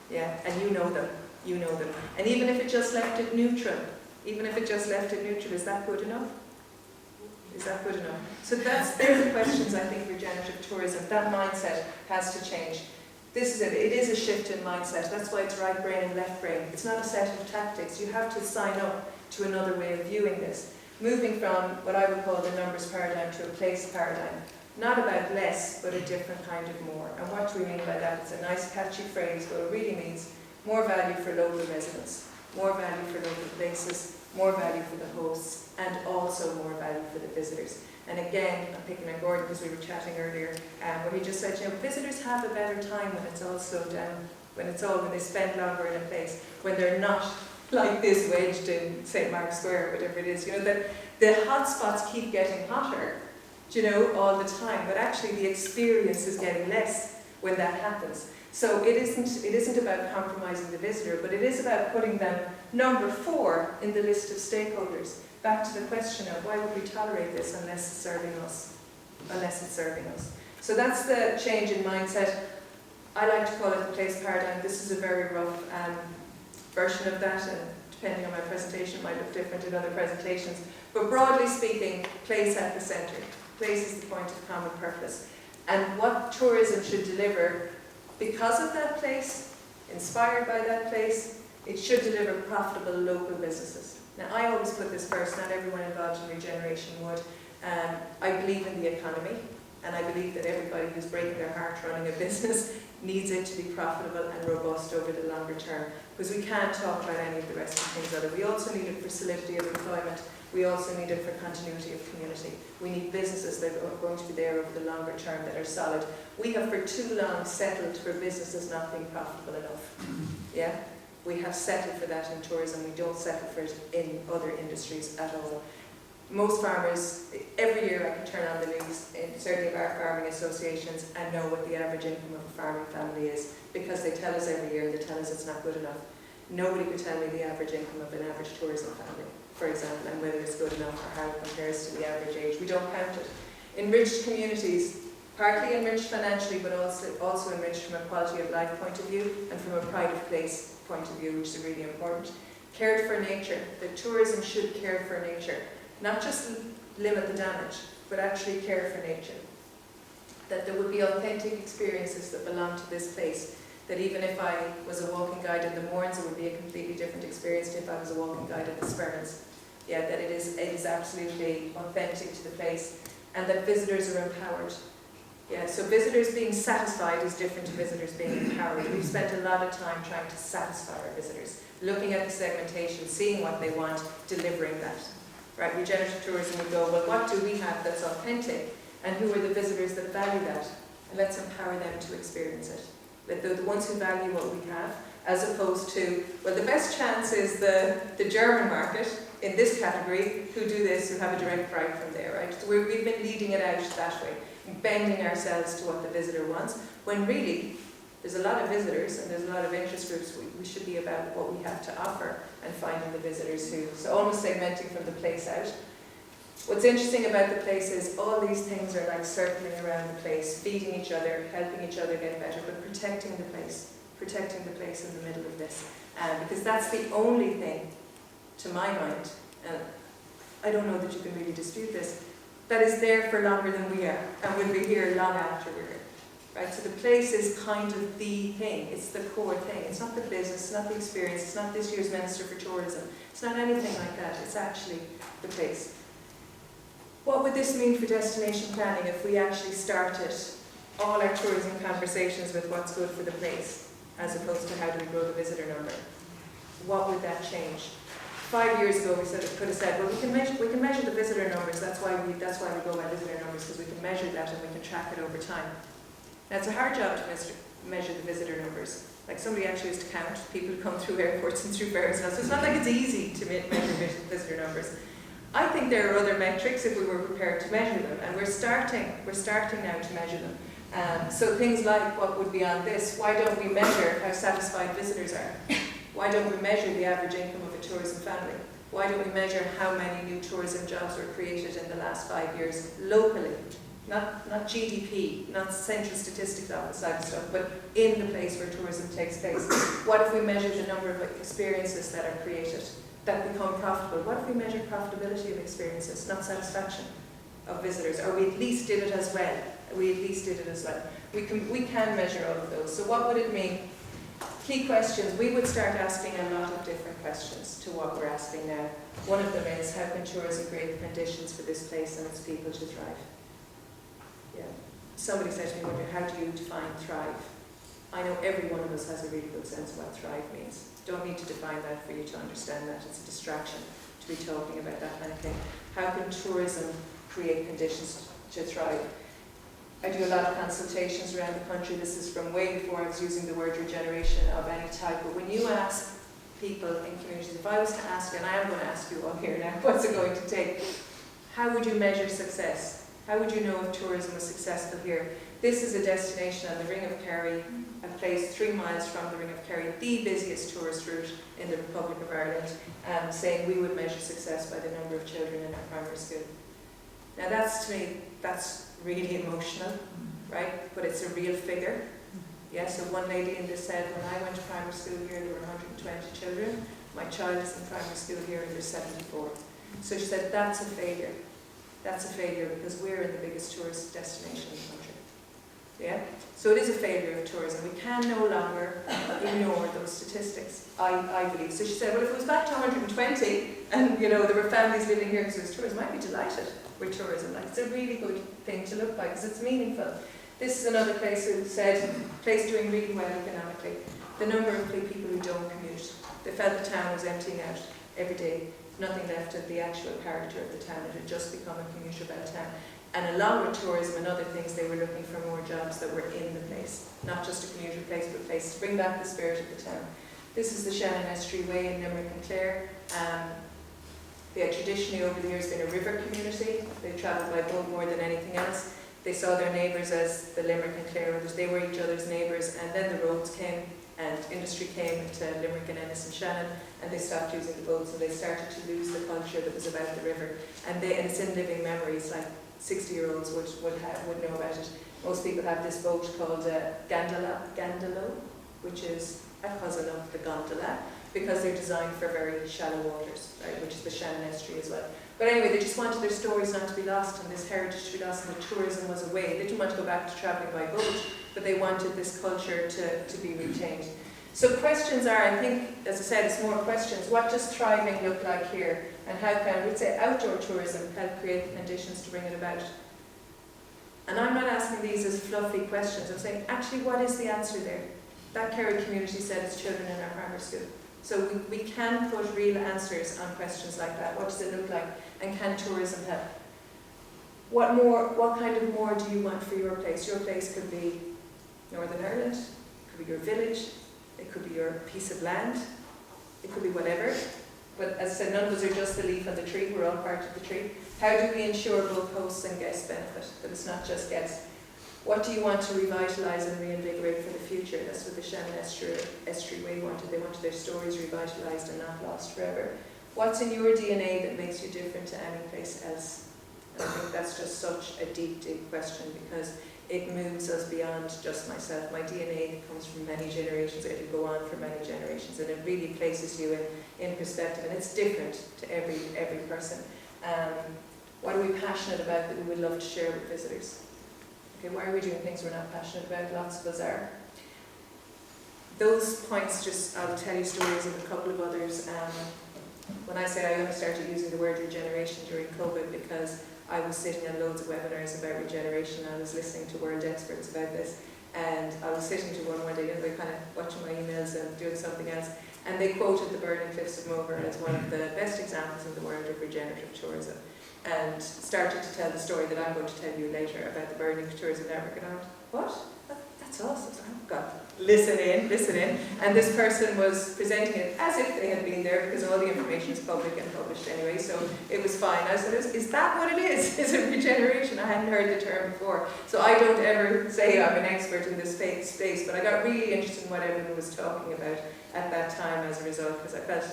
Yeah, and you know them. And even if it just left it neutral, is that good enough? Is that good enough? So they're the questions I think regenerative tourism, that mindset has to change. This is it. It is a shift in mindset. That's why it's right brain and left brain. It's not a set of tactics. You have to sign up to another way of viewing this. Moving from what I would call the numbers paradigm to a place paradigm. Not about less, but a different kind of more. And what do we mean by that? It's a nice catchy phrase, but it really means more value for local residents, more value for local places, more value for the hosts, and also more value for the visitors. And again, I'm picking on Gordon because we were chatting earlier, where he just said, you know, visitors have a better time when it's all slowed down, when they spend longer in a place, when they're not like this wedged in St. Mark's Square or whatever it is. You know, the hot spots keep getting hotter, you know, all the time, but actually the experience is getting less when that happens. So it isn't about compromising the visitor, but it is about putting them number 4 in the list of stakeholders. Back to the question of why would we tolerate this unless it's serving us? So that's the change in mindset. I like to call it the place paradigm. This is a very rough version of that, and depending on my presentation, it might look different in other presentations. But broadly speaking, place at the centre. Place is the point of common purpose. And what tourism should deliver, because of that place, inspired by that place, it should deliver profitable local businesses. Now, I always put this first, not everyone involved in regeneration would. I believe in the economy, and I believe that everybody who's breaking their heart running a business needs it to be profitable and robust over the longer term, because we can't talk about any of the rest of the things other. We also need it for solidity of employment. We also need it for continuity of community. We need businesses that are going to be there over the longer term that are solid. We have for too long settled for businesses not being profitable enough. Yeah? We have settled for that in tourism. We don't settle for it in other industries at all. Most farmers, every year I can turn on the news, certainly of our farming associations, and know what the average income of a farming family is, because they tell us every year, they tell us it's not good enough. Nobody could tell me the average income of an average tourism family, for example, and whether it's good enough or how it compares to the average age. We don't count it. Enriched communities, partly enriched financially, but also enriched from a quality of life point of view and from a pride of place point of view, which is really important. cared for nature, that tourism should care for nature, not just limit the damage, but actually care for nature. That there would be authentic experiences that belong to this place, that even if I was a walking guide in the Mourns, it would be a completely different experience if I was a walking guide in the Sperrins. Yeah, that it is absolutely authentic to the place, and that visitors are empowered. Yeah, so visitors being satisfied is different to visitors being empowered. We've spent a lot of time trying to satisfy our visitors, looking at the segmentation, seeing what they want, delivering that. Right, regenerative tourism would go, well, what do we have that's authentic? And who are the visitors that value that? And let's empower them to experience it. Let the ones who value what we have, as opposed to, well, the best chance is the German market in this category who do this, who have a direct flight from there, right? So we've been leading it out that way, bending ourselves to what the visitor wants, when really there's a lot of visitors and there's a lot of interest groups. We should be about what we have to offer and finding the visitors who, so almost segmenting from the place out. What's interesting about the place is all these things are like circling around the place, feeding each other, helping each other get better, but protecting the place in the middle of this. Because that's the only thing, to my mind, and I don't know that you can really dispute this, that is there for longer than we are, and will be here long after we're here. Right? So the place is kind of the thing, it's the core thing. It's not the business, it's not the experience, it's not this year's Minister for Tourism, it's not anything like that, it's actually the place. What would this mean for destination planning if we actually started all our tourism conversations with what's good for the place, as opposed to how do we grow the visitor number? What would that change? 5 years ago, we could have said, well, we can measure the visitor numbers. That's why we go by visitor numbers, because we can measure that and we can track it over time. Now, it's a hard job to measure the visitor numbers. Like, somebody actually has to count people who come through airports and through ferries now, so it's not like it's easy to measure visitor numbers. I think there are other metrics if we were prepared to measure them, and we're starting now to measure them. So things like what would be on this. Why don't we measure how satisfied visitors are? Why don't we measure the average income of a tourism family? Why don't we measure how many new tourism jobs were created in the last 5 years locally? Not GDP, not Central Statistics Office type stuff, but in the place where tourism takes place. What if we measure the number of experiences that are created, that become profitable? What if we measure profitability of experiences, not satisfaction of visitors? Or we at least did it as well. We can measure all of those. So what would it mean? Key questions. We would start asking a lot of different questions to what we're asking now. One of them is, how can tourism create conditions for this place and its people to thrive? Yeah. Somebody said to me one day, how do you define thrive? I know every one of us has a really good sense of what thrive means. Don't need to define that for you to understand that. It's a distraction to be talking about that kind of thing. How can tourism create conditions to thrive? I do a lot of consultations around the country. This is from way before I was using the word regeneration of any type. But when you ask people in communities, if I was to ask, and I am going to ask you all here now, what's it going to take? How would you measure success? How would you know if tourism was successful here? This is a destination on the Ring of Kerry, a place 3 miles from the Ring of Kerry, the busiest tourist route in the Republic of Ireland, saying we would measure success by the number of children in our primary school. Now that's, to me, that's really emotional, right? But it's a real figure. Yeah, so one lady in this said, when I went to primary school here, there were 120 children. My child is in primary school here and there's 74. So she said, that's a failure. That's a failure because we're in the biggest tourist destination in the country. Yeah? So it is a failure of tourism. We can no longer ignore those statistics, I believe. So she said, well, if it was back to 120 and, you know, there were families living here because there was tourism, I'd be delighted with tourism. Like, it's a really good thing to look like because it's meaningful. This is another place who said, place doing really well economically. The number of people who don't commute. They felt the town was emptying out every day. Nothing left of the actual character of the town. It had just become a commuter belt town. And along with tourism and other things, they were looking for more jobs that were in the place. Not just a commuter place, but a place to bring back the spirit of the town. This is the Shannon Estuary Way in Limerick and Clare. They had traditionally over the years been a river community. They travelled by boat more than anything else. They saw their neighbours as the Limerick and Clare rivers. They were each other's neighbours, and then the roads came and industry came to Limerick and Ennis and Shannon, and they stopped using the boats and they started to lose the culture that was about the river. And it's in living memories, like 60-year-olds would know about it. Most people have this boat called Gandalo, which is a cousin of the gondola, because they're designed for very shallow waters, right, which is the Shannon Estuary as well. But anyway, they just wanted their stories not to be lost and this heritage to be lost, and the tourism was a way. They didn't want to go back to travelling by boat, but they wanted this culture to be retained. So questions are, I think, as I said, it's more questions. What does thriving look like here? And how can, we'd say, outdoor tourism help create the conditions to bring it about? And I'm not asking these as fluffy questions. I'm saying, actually, what is the answer there? That Kerry community said it's children in our primary school. So we can put real answers on questions like that. What does it look like? And can tourism help? What kind of more do you want for your place? Your place could be Northern Ireland, it could be your village, it could be your piece of land, it could be whatever. But as I said, none of us are just the leaf on the tree, we're all part of the tree. How do we ensure both hosts and guests benefit, that it's not just guests? What do you want to revitalise and reinvigorate for the future? That's what the Shannon Estuary Way wanted. They wanted their stories revitalised and not lost forever. What's in your DNA that makes you different to any place else? And I think that's just such a deep, deep question, because it moves us beyond just myself. My DNA comes from many generations, it'll go on for many generations, and it really places you in perspective, and it's different to every person. What are we passionate about that we would love to share with visitors? Okay, why are we doing things we're not passionate about? Lots of us are. Those points, just I'll tell you stories of a couple of others. When I say I only started using the word regeneration during COVID, because I was sitting on loads of webinars about regeneration, I was listening to world experts about this, and I was sitting to one day, and they kind of watching my emails and doing something else, and they quoted the Burning Cliffs of Moher as one of the best examples in the world of regenerative tourism, and started to tell the story that I'm going to tell you later about the Burning Tourism Network, and I went, what? That's awesome. Oh God, listen in. And this person was presenting it as if they had been there, because all the information is public and published anyway, so it was fine. I said, is that what it is? Is it regeneration? I hadn't heard the term before. So I don't ever say I'm an expert in this space, but I got really interested in what everyone was talking about at that time as a result, because I felt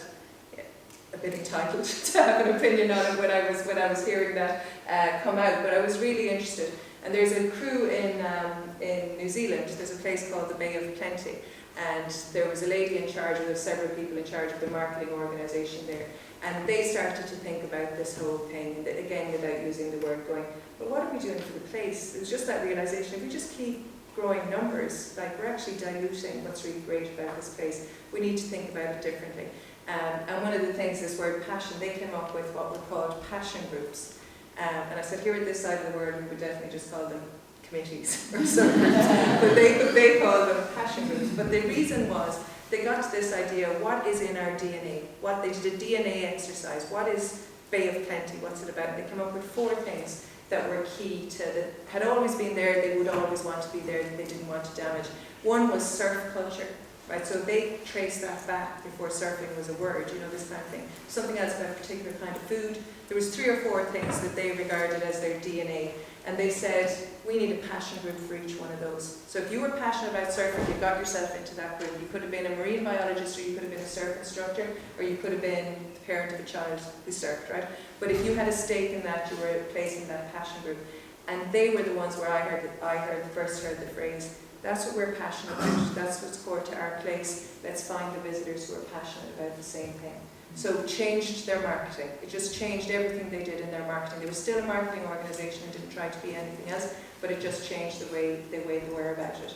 a bit entitled to have an opinion on it when I was hearing that come out, but I was really interested. And there's a crew in New Zealand. There's a place called the Bay of Plenty, and there was a lady in charge, or there were several people in charge of the marketing organisation there, and they started to think about this whole thing, and again, without using the word, going, well, what are we doing for the place? It was just that realisation, if we just keep growing numbers, like we're actually diluting what's really great about this place. We need to think about it differently. And one of the things, this word passion, they came up with what were called passion groups. And I said, here at this side of the world, we would definitely just call them committees or subgroups, but they call them passion groups. But the reason was, they got to this idea, what is in our DNA? They did a DNA exercise. What is Bay of Plenty? What's it about? They came up with 4 things that were key to, that had always been there, they would always want to be there, that they didn't want to damage. One was surf culture. Right, so they traced that back before surfing was a word, this kind of thing. Something else about a particular kind of food. There was 3 or 4 things that they regarded as their DNA, and they said, we need a passion group for each one of those. So if you were passionate about surfing, you got yourself into that group. You could have been a marine biologist, or you could have been a surf instructor, or you could have been the parent of a child who surfed, right? But if you had a stake in that, you were placing that passion group. And they were the ones where I first heard the phrase, that's what we're passionate about, that's what's core to our place, let's find the visitors who are passionate about the same thing. So it changed their marketing, it just changed everything they did in their marketing. They were still a marketing organisation and didn't try to be anything else, but it just changed the way they were about it.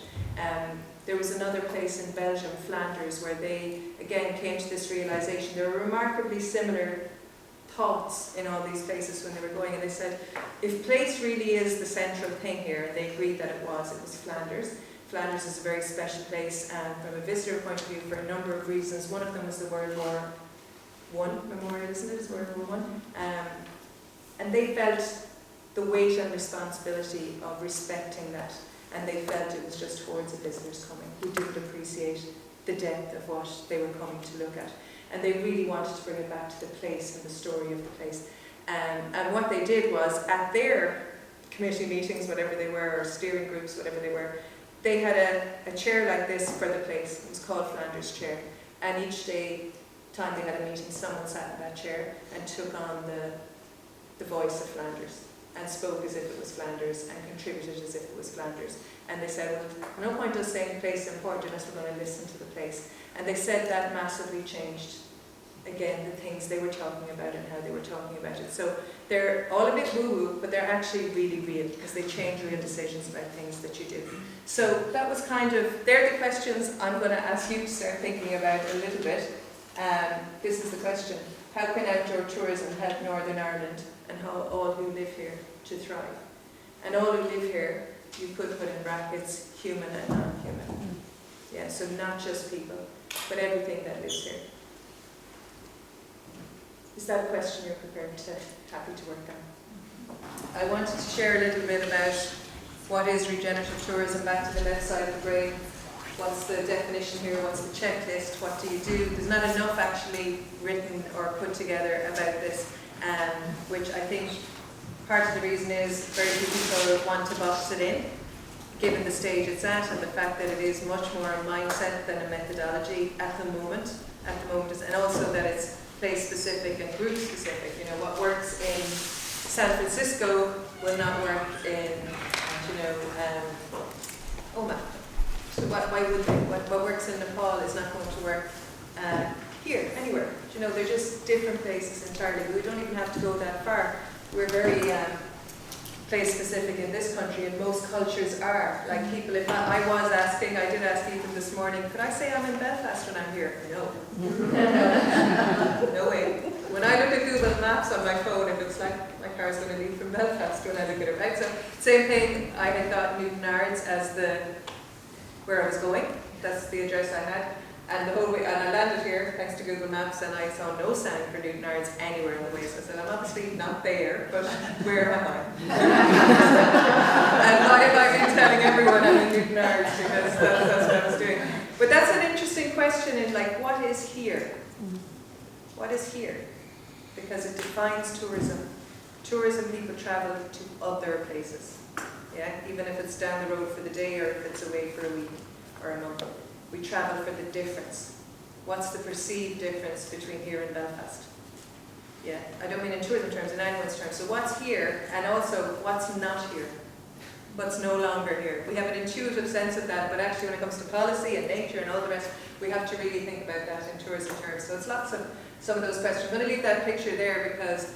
There was another place in Belgium, Flanders, where they again came to this realisation. There were remarkably similar thoughts in all these places when they were going, and they said, if place really is the central thing here, and they agreed that it was Flanders. Flanders is a very special place from a visitor point of view for a number of reasons. One of them was the World War I memorial, isn't it? It's World War I. And they felt the weight and responsibility of respecting that, and they felt it was just hordes of visitors coming who didn't appreciate the depth of what they were coming to look at. And they really wanted to bring it back to the place and the story of the place. And what they did was, at their committee meetings, whatever they were, or steering groups, whatever they were, they had a chair like this for the place. It was called Flanders Chair. And each time they had a meeting, someone sat in that chair and took on the voice of Flanders. and spoke as if it was Flanders and contributed as if it was Flanders. And they said, well, no point us saying the place is important unless we're going to listen to the place. And they said that massively changed, again, the things they were talking about and how they were talking about it. So they're all a bit woo-woo, but they're actually really real because they change real decisions about things that you do. So that was kind of, they're the questions I'm going to ask you to start thinking about a little bit. This is the question: how can outdoor tourism help Northern Ireland and how all who live here to thrive? And all who live here, you could put in brackets, human and non-human. Yeah, so not just people, but everything that lives here. Is that a question you're happy to work on? I wanted to share a little bit about what is regenerative tourism, back to the left side of the brain. What's the definition here? What's the checklist? What do you do? There's not enough actually written or put together about this, which I think part of the reason is very few people want to box it in, given the stage it's at and the fact that it is much more a mindset than a methodology at the moment, and also that it's place-specific and group-specific. You know, what works in San Francisco will not work in, Oman. So why would they? What works in Nepal is not going to work here, anywhere. You know, they're just different places entirely. We don't even have to go that far. We're very place-specific in this country, and most cultures are. Like people, if I did ask Ethan this morning, could I say I'm in Belfast when I'm here? No. No way. When I look at Google Maps on my phone, it looks like my car's going to leave from Belfast when I look at it, right? So, same thing, I had got Newtonards as where I was going. That's the address I had. And the whole way, and I landed here thanks to Google Maps, and I saw no sign for Newtonards anywhere in the way. So I said, I'm obviously not there, but where am I? And why have I been telling everyone I'm in Newtonards? Because that's what I was doing. But that's an interesting question in like, what is here? What is here? Because it defines tourism. Tourism, people travel to other places. Yeah, even if it's down the road for the day or if it's away for a week or a month. We travel for the difference. What's the perceived difference between here and Belfast? Yeah, I don't mean in tourism terms, in anyone's terms. So what's here, and also what's not here? What's no longer here? We have an intuitive sense of that, but actually when it comes to policy and nature and all the rest, we have to really think about that in tourism terms. So it's lots of some of those questions. I'm going to leave that picture there because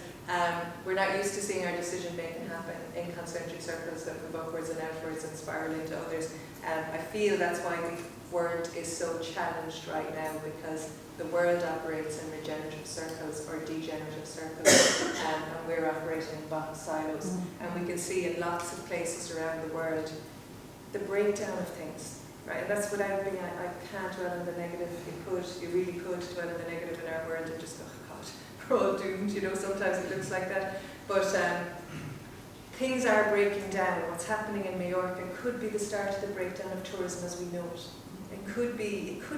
we're not used to seeing our decision making happen in concentric circles that move upwards and outwards and spiral into others. I feel that's why the world is so challenged right now, because the world operates in regenerative circles or degenerative circles, and we're operating in bottom silos. And we can see in lots of places around the world the breakdown of things. Right, and that's without being, I can't dwell on the negative. You really could dwell on the negative in our world and just go, oh God, we're all doomed, you know, sometimes it looks like that. But things are breaking down. What's happening in Majorca could be the start of the breakdown of tourism as we know it. It could,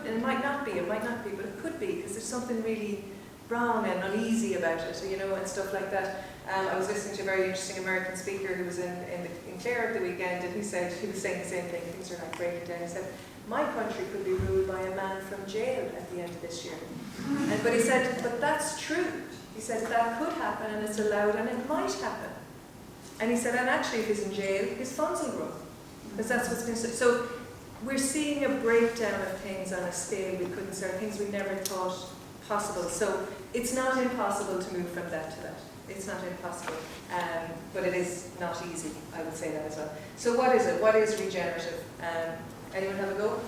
and it might not be, but it could be, because there's something really wrong and uneasy about it, you know, and stuff like that. I was listening to a very interesting American speaker who was in Clare at the weekend, and he was saying the same thing. Things are like breaking down. He said, my country could be ruled by a man from jail at the end of this year. But he said, but that's true. He said, that could happen, and it's allowed, and it might happen. And he said, and actually if he's in jail, his funds will grow. Because that's what's going to... So we're seeing a breakdown of things on a scale we couldn't see, things we never thought possible. So it's not impossible to move from that to that. It's not impossible, but it is not easy, I would say that as well. So what is it? What is regenerative? Anyone have a go?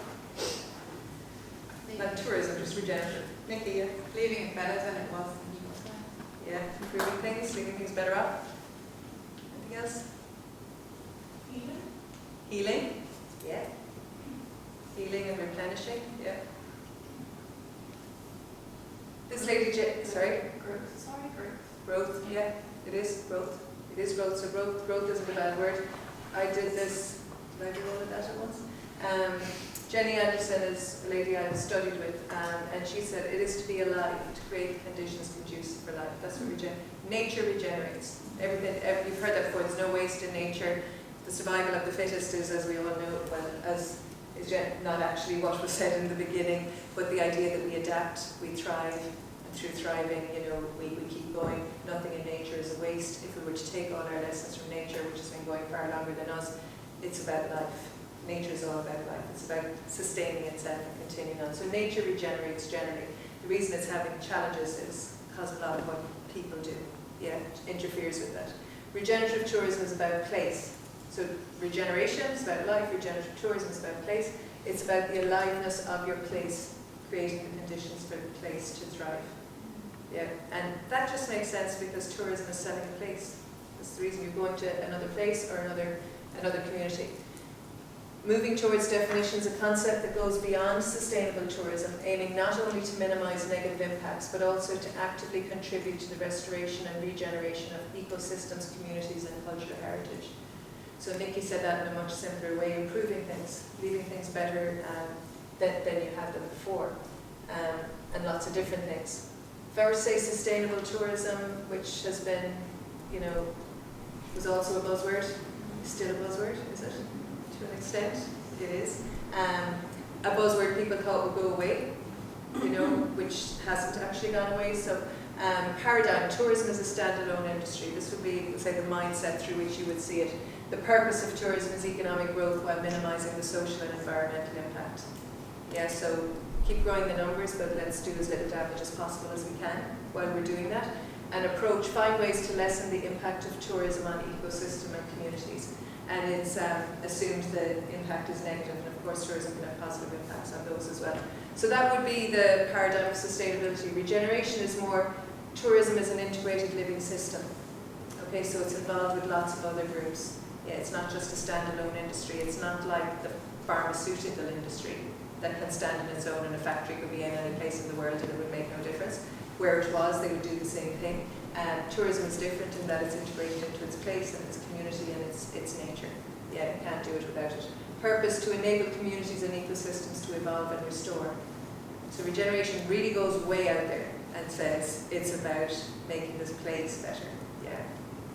Not tourism, just regenerative. Nikki, yeah? Leaving it better than it was. Yeah, improving things, leaving things better off. Anything else? Healing. Healing? Yeah. Healing and replenishing, yeah. This lady, sorry? Growth, yeah, it is growth. It is growth, so growth isn't a bad word. I did this, did I do all of that at once? Jenny Anderson is a lady I've studied with, and she said it is to be alive, to create conditions conducive for life. That's what nature regenerates. Everything, you've heard that before, there's no waste in nature. The survival of the fittest is, as we all know, well, as is not actually what was said in the beginning, but the idea that we adapt, we thrive, and through thriving, you know, we keep going, nothing in nature is a waste. If we were to take all our lessons from nature, which has been going far longer than us, it's about life. Nature is all about life. It's about sustaining itself and continuing on. So nature regenerates generally. The reason it's having challenges is because a lot of what people do, interferes with that. Regenerative tourism is about place. So regeneration is about life, regenerative tourism is about place. It's about the aliveness of your place, creating the conditions for the place to thrive. Yeah, and that just makes sense because tourism is selling a place. That's the reason you're going to another place or another community. Moving towards definitions, a concept that goes beyond sustainable tourism, aiming not only to minimise negative impacts, but also to actively contribute to the restoration and regeneration of ecosystems, communities and cultural heritage. So Nikki said that in a much simpler way, improving things, leaving things better than you had them before, and lots of different things. If I were to say sustainable tourism, which has been, you know, was also a buzzword, still a buzzword, is it? To an extent, it is. A buzzword people thought would go away, you know, which hasn't actually gone away. So paradigm, tourism is a standalone industry. This would be, say, the mindset through which you would see it. The purpose of tourism is economic growth while minimising the social and environmental impact. Yeah, so keep growing the numbers, but let's do as little damage as possible as we can while we're doing that. And approach, find ways to lessen the impact of tourism on ecosystem and communities. And it's assumed the impact is negative, and of course tourism can have positive impacts on those as well. So that would be the paradigm of sustainability. Regeneration is more, tourism is an integrated living system. Okay, so it's involved with lots of other groups. Yeah, it's not just a standalone industry. It's not like the pharmaceutical industry that can stand on its own, and a factory could be in any place in the world and it would make no difference. Where it was, they would do the same thing. Tourism is different in that it's integrated into its place and its community and its nature. Yeah, you can't do it without it. Purpose, to enable communities and ecosystems to evolve and restore. So regeneration really goes way out there and says it's about making this place better. Yeah,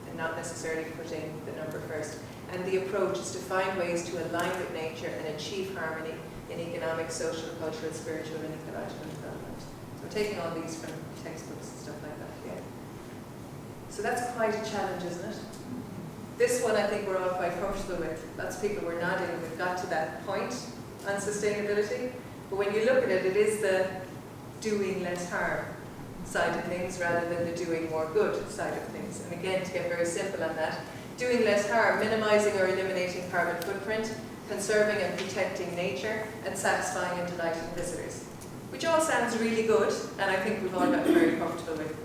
and not necessarily putting the number first. And the approach is to find ways to align with nature and achieve harmony in economic, social, cultural, spiritual and ecological development. So we're taking all these from textbooks and stuff like that. Yeah. So that's quite a challenge, isn't it? This one I think we're all quite comfortable with. Lots of people were nodding, we've got to that point on sustainability. But when you look at it, it is the doing less harm side of things rather than the doing more good side of things. And again, to get very simple on that, doing less harm, minimising or eliminating carbon footprint, conserving and protecting nature, and satisfying and delighting visitors. Which all sounds really good, and I think we've all gotten very comfortable with.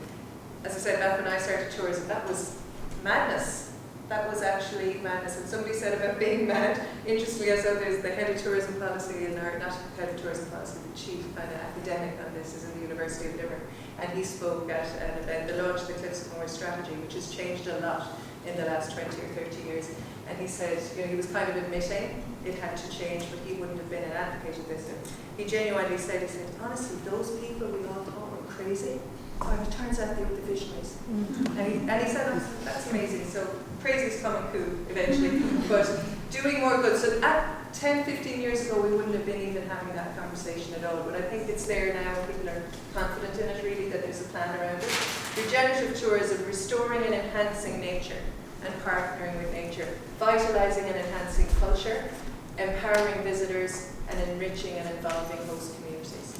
As I said, back when I started tourism, that was madness. That was actually madness. And somebody said about being mad, interestingly, I saw there's the head of tourism policy in our, not head of tourism policy, the chief kind of academic on this is in the University of Limerick. And he spoke at an event, the launch of the Cliffs of Moher strategy, which has changed a lot in the last 20 or 30 years. And he said, you know, he was kind of admitting it had to change, but he wouldn't have been an advocate of this. And he genuinely said, honestly, those people we all thought were crazy, it turns out they were the visionaries. And he said, that's amazing. So crazy's come and cool eventually, but doing more good. So at 10, 15 years ago, we wouldn't have been even having that conversation at all. But I think it's there now. People are confident in it, really, that there's a plan around it. Regenerative tourism, restoring and enhancing nature and partnering with nature, vitalizing and enhancing culture, empowering visitors, and enriching and involving host communities.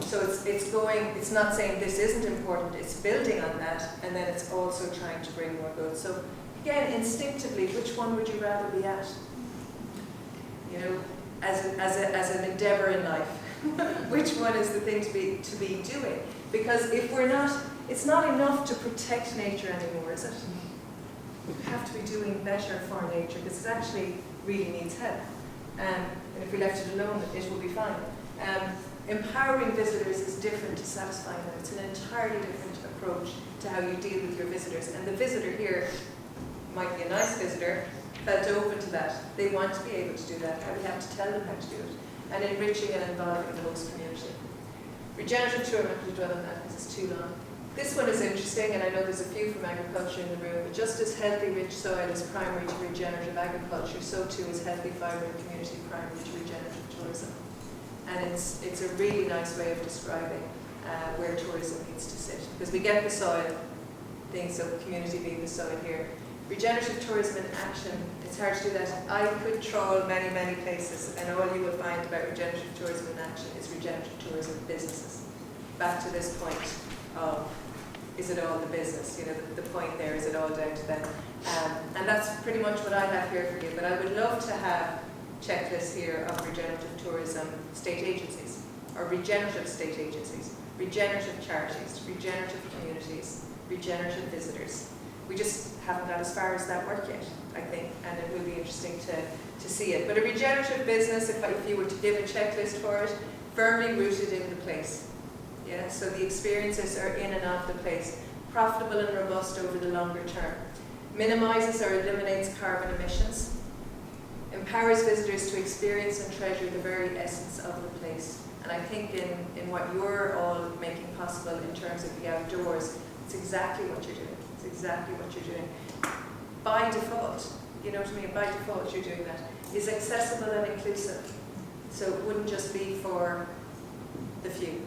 So it's not saying this isn't important, it's building on that, and then it's also trying to bring more good. So again, instinctively, which one would you rather be at? You know, as an endeavor in life, which one is the thing to be doing? Because if we're not, it's not enough to protect nature anymore, is it? We have to be doing better for nature because it actually really needs help. And if we left it alone, it will be fine. Empowering visitors is different to satisfying them. It's an entirely different approach to how you deal with your visitors. And the visitor here might be a nice visitor, felt open to that. They want to be able to do that. We have to tell them how to do it. And enriching and involving the host community. Regenerative tourism, I'm not going to dwell on that because it's too long. This one is interesting, and I know there's a few from agriculture in the room, but just as healthy, rich soil is primary to regenerative agriculture, so too is healthy, vibrant community primary to regenerative tourism. And it's a really nice way of describing where tourism needs to sit. Because we get the soil thing, so community being the soil here. Regenerative tourism in action, it's hard to do that. I could trawl many, many places, and all you will find about regenerative tourism in action is regenerative tourism businesses. Back to this point of, is it all the business? You know, the point there, is it all down to them? And that's pretty much what I have here for you, but I would love to have checklists here of regenerative tourism state agencies, or regenerative state agencies, regenerative charities, regenerative communities, regenerative visitors. We just haven't got as far as that work yet, I think, and it will be interesting to see it. But a regenerative business, if you were to give a checklist for it, firmly rooted in the place. Yeah, so the experiences are in and of the place, profitable and robust over the longer term, minimises or eliminates carbon emissions, empowers visitors to experience and treasure the very essence of the place. And I think in what you're all making possible in terms of the outdoors, it's exactly what you're doing. It's exactly what you're doing. By default, you know what I mean? By default, you're doing that. Is accessible and inclusive. So it wouldn't just be for the few.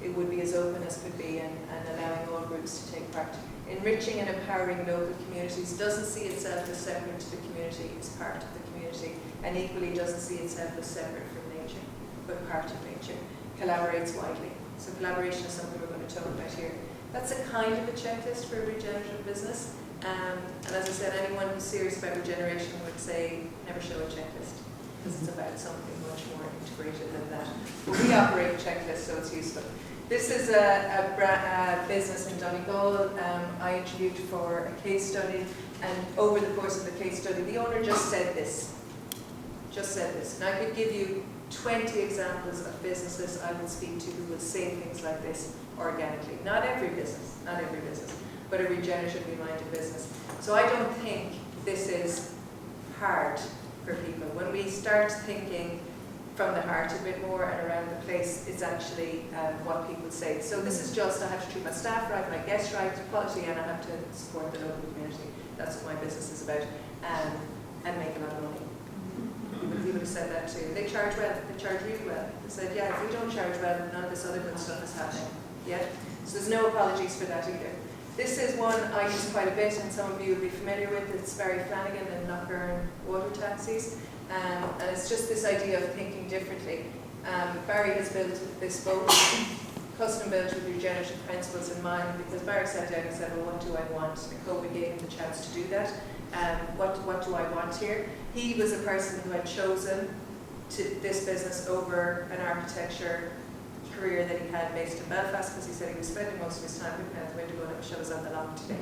It would be as open as could be, and allowing all groups to take part. Enriching and empowering local communities, doesn't see itself as separate to the community, it's part of the community, and equally doesn't see itself as separate from nature, but part of nature. Collaborates widely. So collaboration is something we're going to talk about here. That's a kind of a checklist for a regenerative business. And as I said, anyone who's serious about regeneration would say, never show a checklist, because it's about something much more integrated than that. But we operate checklists, so it's useful. This is a business in Donegal. I interviewed for a case study, and over the course of the case study, the owner just said this. And I could give you 20 examples of businesses I would speak to who would say things like this organically. Not every business, but a regeneratively minded business. So I don't think this is hard for people. When we start thinking from the heart a bit more and around the place, it's actually what people say. So this is just, I have to treat my staff right, my guests right, quality, and I have to support the local community. That's what my business is about, and make a lot of money. People have said that too. They charge well, they charge really well. They said, yeah, if we don't charge well, none of this other good stuff is happening. Yeah? So there's no apologies for that either. This is one I use quite a bit, and some of you will be familiar with. It's Barry Flanagan and Lochern water taxis. And it's just this idea of thinking differently. Barry has built this boat, custom built with regenerative principles in mind, because Barry sat down and said, well, what do I want? And COVID gave him the chance to do that. What do I want here? He was a person who had chosen this business over an architecture career that he had based in Belfast, because he said he was spending most of his time looking out the window going, show us on the lock today.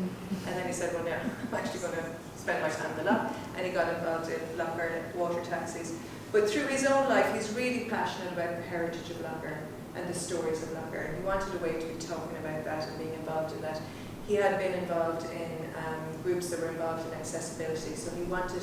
And then he said, well, no, I'm actually going to spend my time on the lock. And he got involved in Lochern water taxis. But through his own life, he's really passionate about the heritage of Lochern and the stories of Lochern. He wanted a way to be talking about that and being involved in that. He had been involved in groups that were involved in accessibility, so he wanted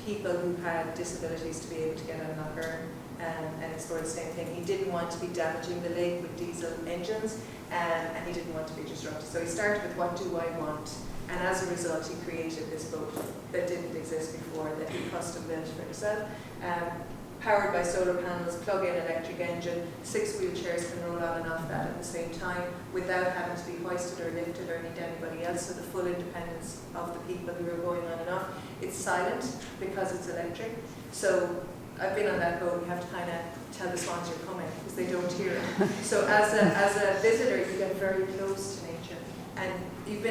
people who had disabilities to be able to get on Lochern and explore the same thing. He didn't want to be damaging the lake with diesel engines, and he didn't want to be disruptive. So he started with, what do I want? And as a result, he created this boat that didn't exist before, that he custom built for himself. Powered by solar panels, plug-in electric engine, 6 wheelchairs can roll on and off that at the same time without having to be hoisted or lifted or need anybody else, so the full independence of the people who are going on and off. It's silent because it's electric. So I've been on that boat, you have to kind of tell the swans you're coming because they don't hear it. So as a visitor, you get very close to nature. And you've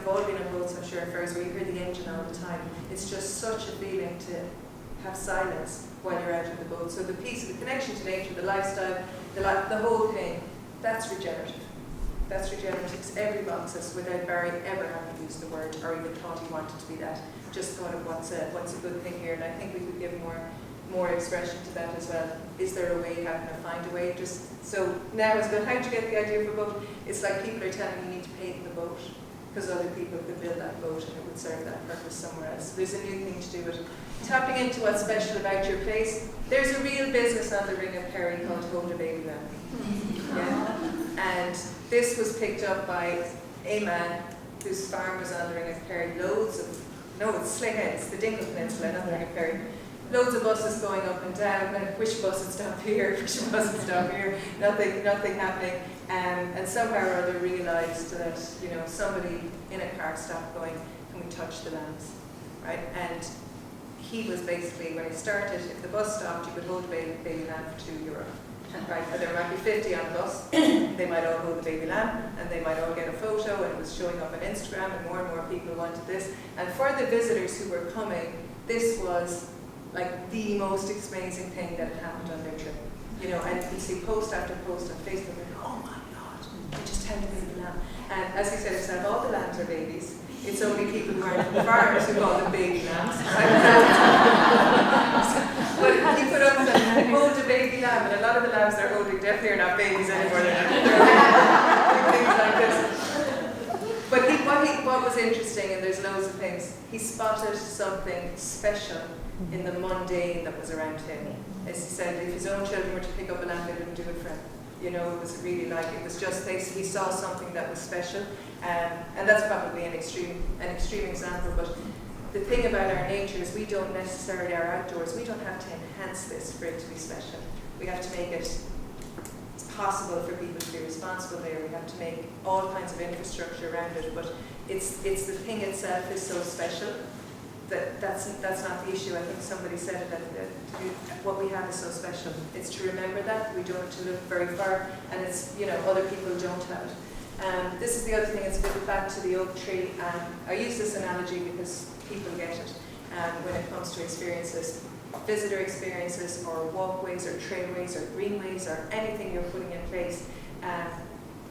all been on boats, I'm sure, first, where you hear the engine all the time. It's just such a feeling to have silence while you're out of the boat. So the piece, the connection to nature, the lifestyle, the whole thing, that's regenerative. That's regenerative. Ticks every boxes without Barry ever having used the word or even thought he wanted to be that. Just thought of what's a good thing here, and I think we could give more expression to that as well. Is there a way? How can I find a way? Just so now it's about how to get the idea for a boat. It's like people are telling you need to pay the boat because other people could build that boat and it would serve that purpose somewhere else. There's a new thing to do with tapping into what's special about your place. There's a real business on the Ring of Kerry called Hold a Baby Man. Yeah. And this was picked up by a man whose farm was on the Ring of Kerry. It's Sligo, it's the Dingle Peninsula, not the Ring of Kerry. loads of buses going up and down, and which bus would stop here, which bus would stop here, nothing happening. And somehow or other realised that, somebody in a car stopped going, can we touch the lambs, right? And he was basically, when he started, if the bus stopped, you would hold the baby lamb for €2. Right, and there might be 50 on the bus, they might all hold the baby lamb, and they might all get a photo, and it was showing up on Instagram, and more people wanted this. And for the visitors who were coming, this was like the most amazing thing that had happened on their trip. And you can see post after post on Facebook, and oh my God, I just held a baby lamb. And as he said himself, all the lambs are babies. It's only people who aren't farmers who call them baby lambs. But he put up the hold a baby lamb, and a lot of the lambs they're holding definitely are not babies anymore. They're things like this. But what was interesting, and there's loads of things, he spotted something special in the mundane that was around him. As he said, if his own children were to pick up a lamb, they wouldn't do it for him. It was really it was just he saw something that was special, and that's probably an extreme example. But the thing about our nature is we don't necessarily, our outdoors, we don't have to enhance this for it to be special. We have to make it possible for people to be responsible there. We have to make all kinds of infrastructure around it. But it's the thing itself is so special. That's not the issue. I think somebody said it, that what we have is so special. It's to remember that. We don't have to look very far, and it's, other people don't have it. This is the other thing, it's a bit back to the oak tree. I use this analogy because people get it when it comes to experiences, visitor experiences, or walkways, or trailways, or greenways, or anything you're putting in place.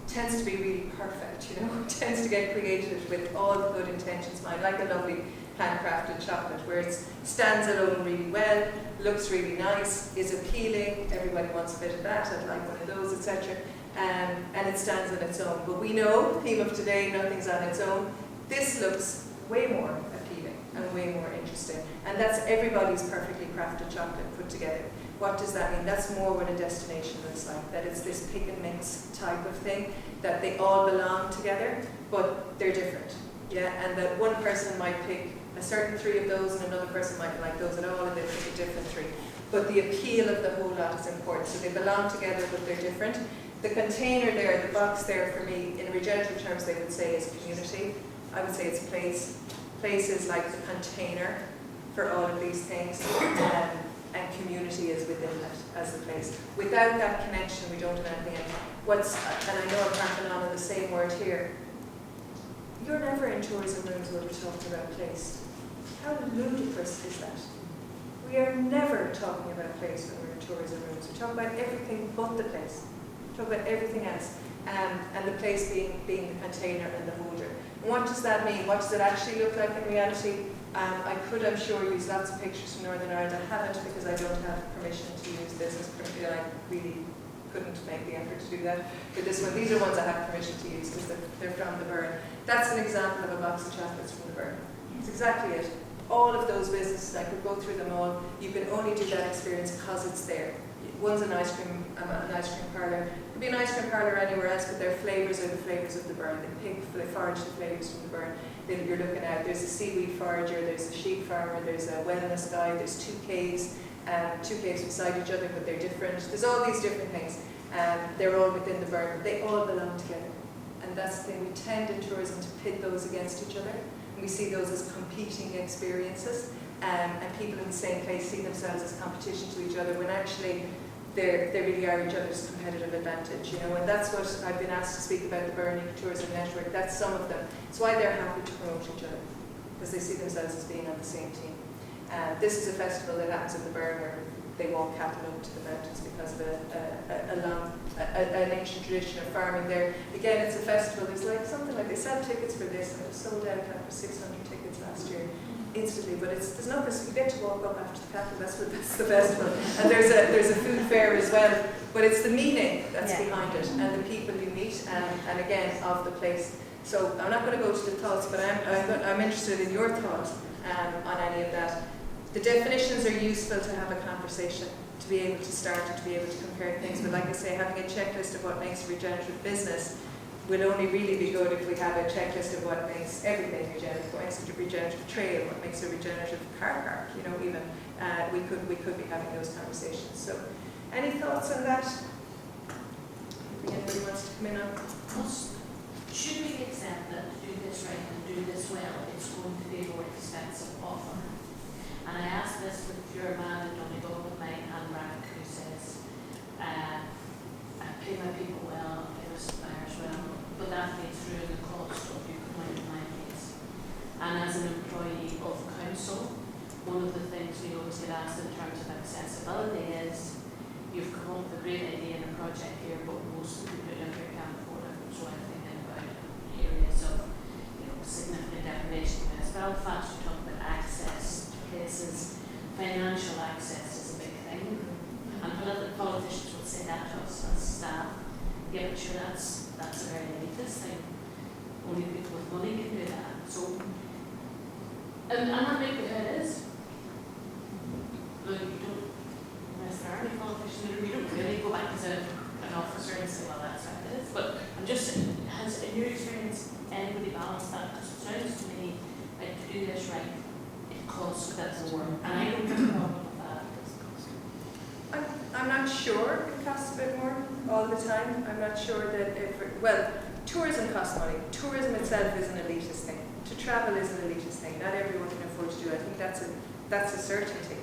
Tends to be really perfect, tends to get created with all the good intentions in mind, like a lovely handcrafted chocolate, where it stands alone really well, looks really nice, is appealing, everybody wants a bit of that, I'd like one of those, etc. And it stands on its own. But we know, the theme of today, nothing's on its own. This looks way more appealing and way more interesting. And that's everybody's perfectly crafted chocolate put together. What does that mean? That's more what a destination looks like, that it's this pick and mix type of thing, that they all belong together, but they're different. Yeah, and that one person might pick a certain 3 of those, and another person might like those at all, and they pick a different 3. But the appeal of the whole lot is important. So they belong together, but they're different. The container there, the box there, for me, in regenerative terms, they would say is community. I would say it's place. Place is like the container for all of these things, and community is within it as the place. Without that connection, we don't have anything. And I know I'm harping on the same word here. You're never in tourism rooms where we're talking about place. How ludicrous is that? We are never talking about place when we're in tourism rooms. We talk about everything but the place. We talk about everything else. And the place being the container and the holder. And what does that mean? What does it actually look like in reality? I could, I'm sure, use lots of pictures from Northern Ireland. I haven't because I don't have permission to use business. I really couldn't make the effort to do that for this one. These are ones I have permission to use because they're from the Burn. That's an example of a box of chocolates from the Burn. It's exactly it. All of those businesses, I could go through them all. You can only do that experience because it's there. One's an ice cream parlour. It could be an ice cream parlour anywhere else, but their flavours are the flavours of the Burn. They forage the flavours from the Burn. You're looking at, there's a seaweed forager, there's a sheep farmer, there's a wellness guide, there's 2 caves beside each other, but they're different. There's all these different things. They're all within the Burn, but they all belong together. And that's the thing, we tend in tourism to pit those against each other. And we see those as competing experiences. And people in the same place see themselves as competition to each other, when actually they really are each other's competitive advantage, and that's what I've been asked to speak about, the Burn Tourism Network. That's some of them. It's why they're happy to promote each other, because they see themselves as being on the same team. This is a festival that happens in the Burn where they walk cattle up to the mountains because of an ancient tradition of farming there. Again, it's a festival. There's they sell tickets for this, and it was sold out for 600 tickets last year. Instantly, but there's no risk. You get to walk up after the cattle. That's the festival, and there's a food fair as well. But it's the meaning that's behind it, and the people you meet, and again of the place. So I'm not going to go to the thoughts, but I'm interested in your thoughts on any of that. The definitions are useful to have a conversation, to be able to start and to be able to compare things. But like I say, having a checklist of what makes a regenerative business will only really be good if we have a checklist of what makes everything regenerative. it a regenerative trail, what makes a regenerative car park, you know, even, we could be having those conversations. So, any thoughts on that? Anybody wants to come in on? Should we accept that to do this right and do this well, it's going to be more expensive often? And I ask this with your man in Donegal with my handbag who says, I pay my people well, I pay my suppliers well, but that feeds through in the cost of you coming to my place. And as an employee of council, one of the things we always get asked in terms of accessibility is, you've come up with a great idea in a project here, but most of the people out here can't afford it. So I'm thinking about areas of, you know, significant deprivation. Whereas Belfast, we talk about access to places, financial access is a big thing. And politicians would say that to us as staff. Yeah, but sure, that's a very elitist thing. Only people with money can do that. So, and that may be how it is. Look, you don't, unless there are any politicians, you don't really go back as an officer and say, well, that's how it is. But I'm just saying, has in your experience anybody balanced that? Because it sounds to me like to do this right, it costs a bit more. And I don't have a problem with that. I'm not sure it costs a bit more all the time. I'm not sure that well, tourism costs money. Tourism itself is an elitist thing. To travel is an elitist thing. Not everyone can afford to do it. I think that's a certainty.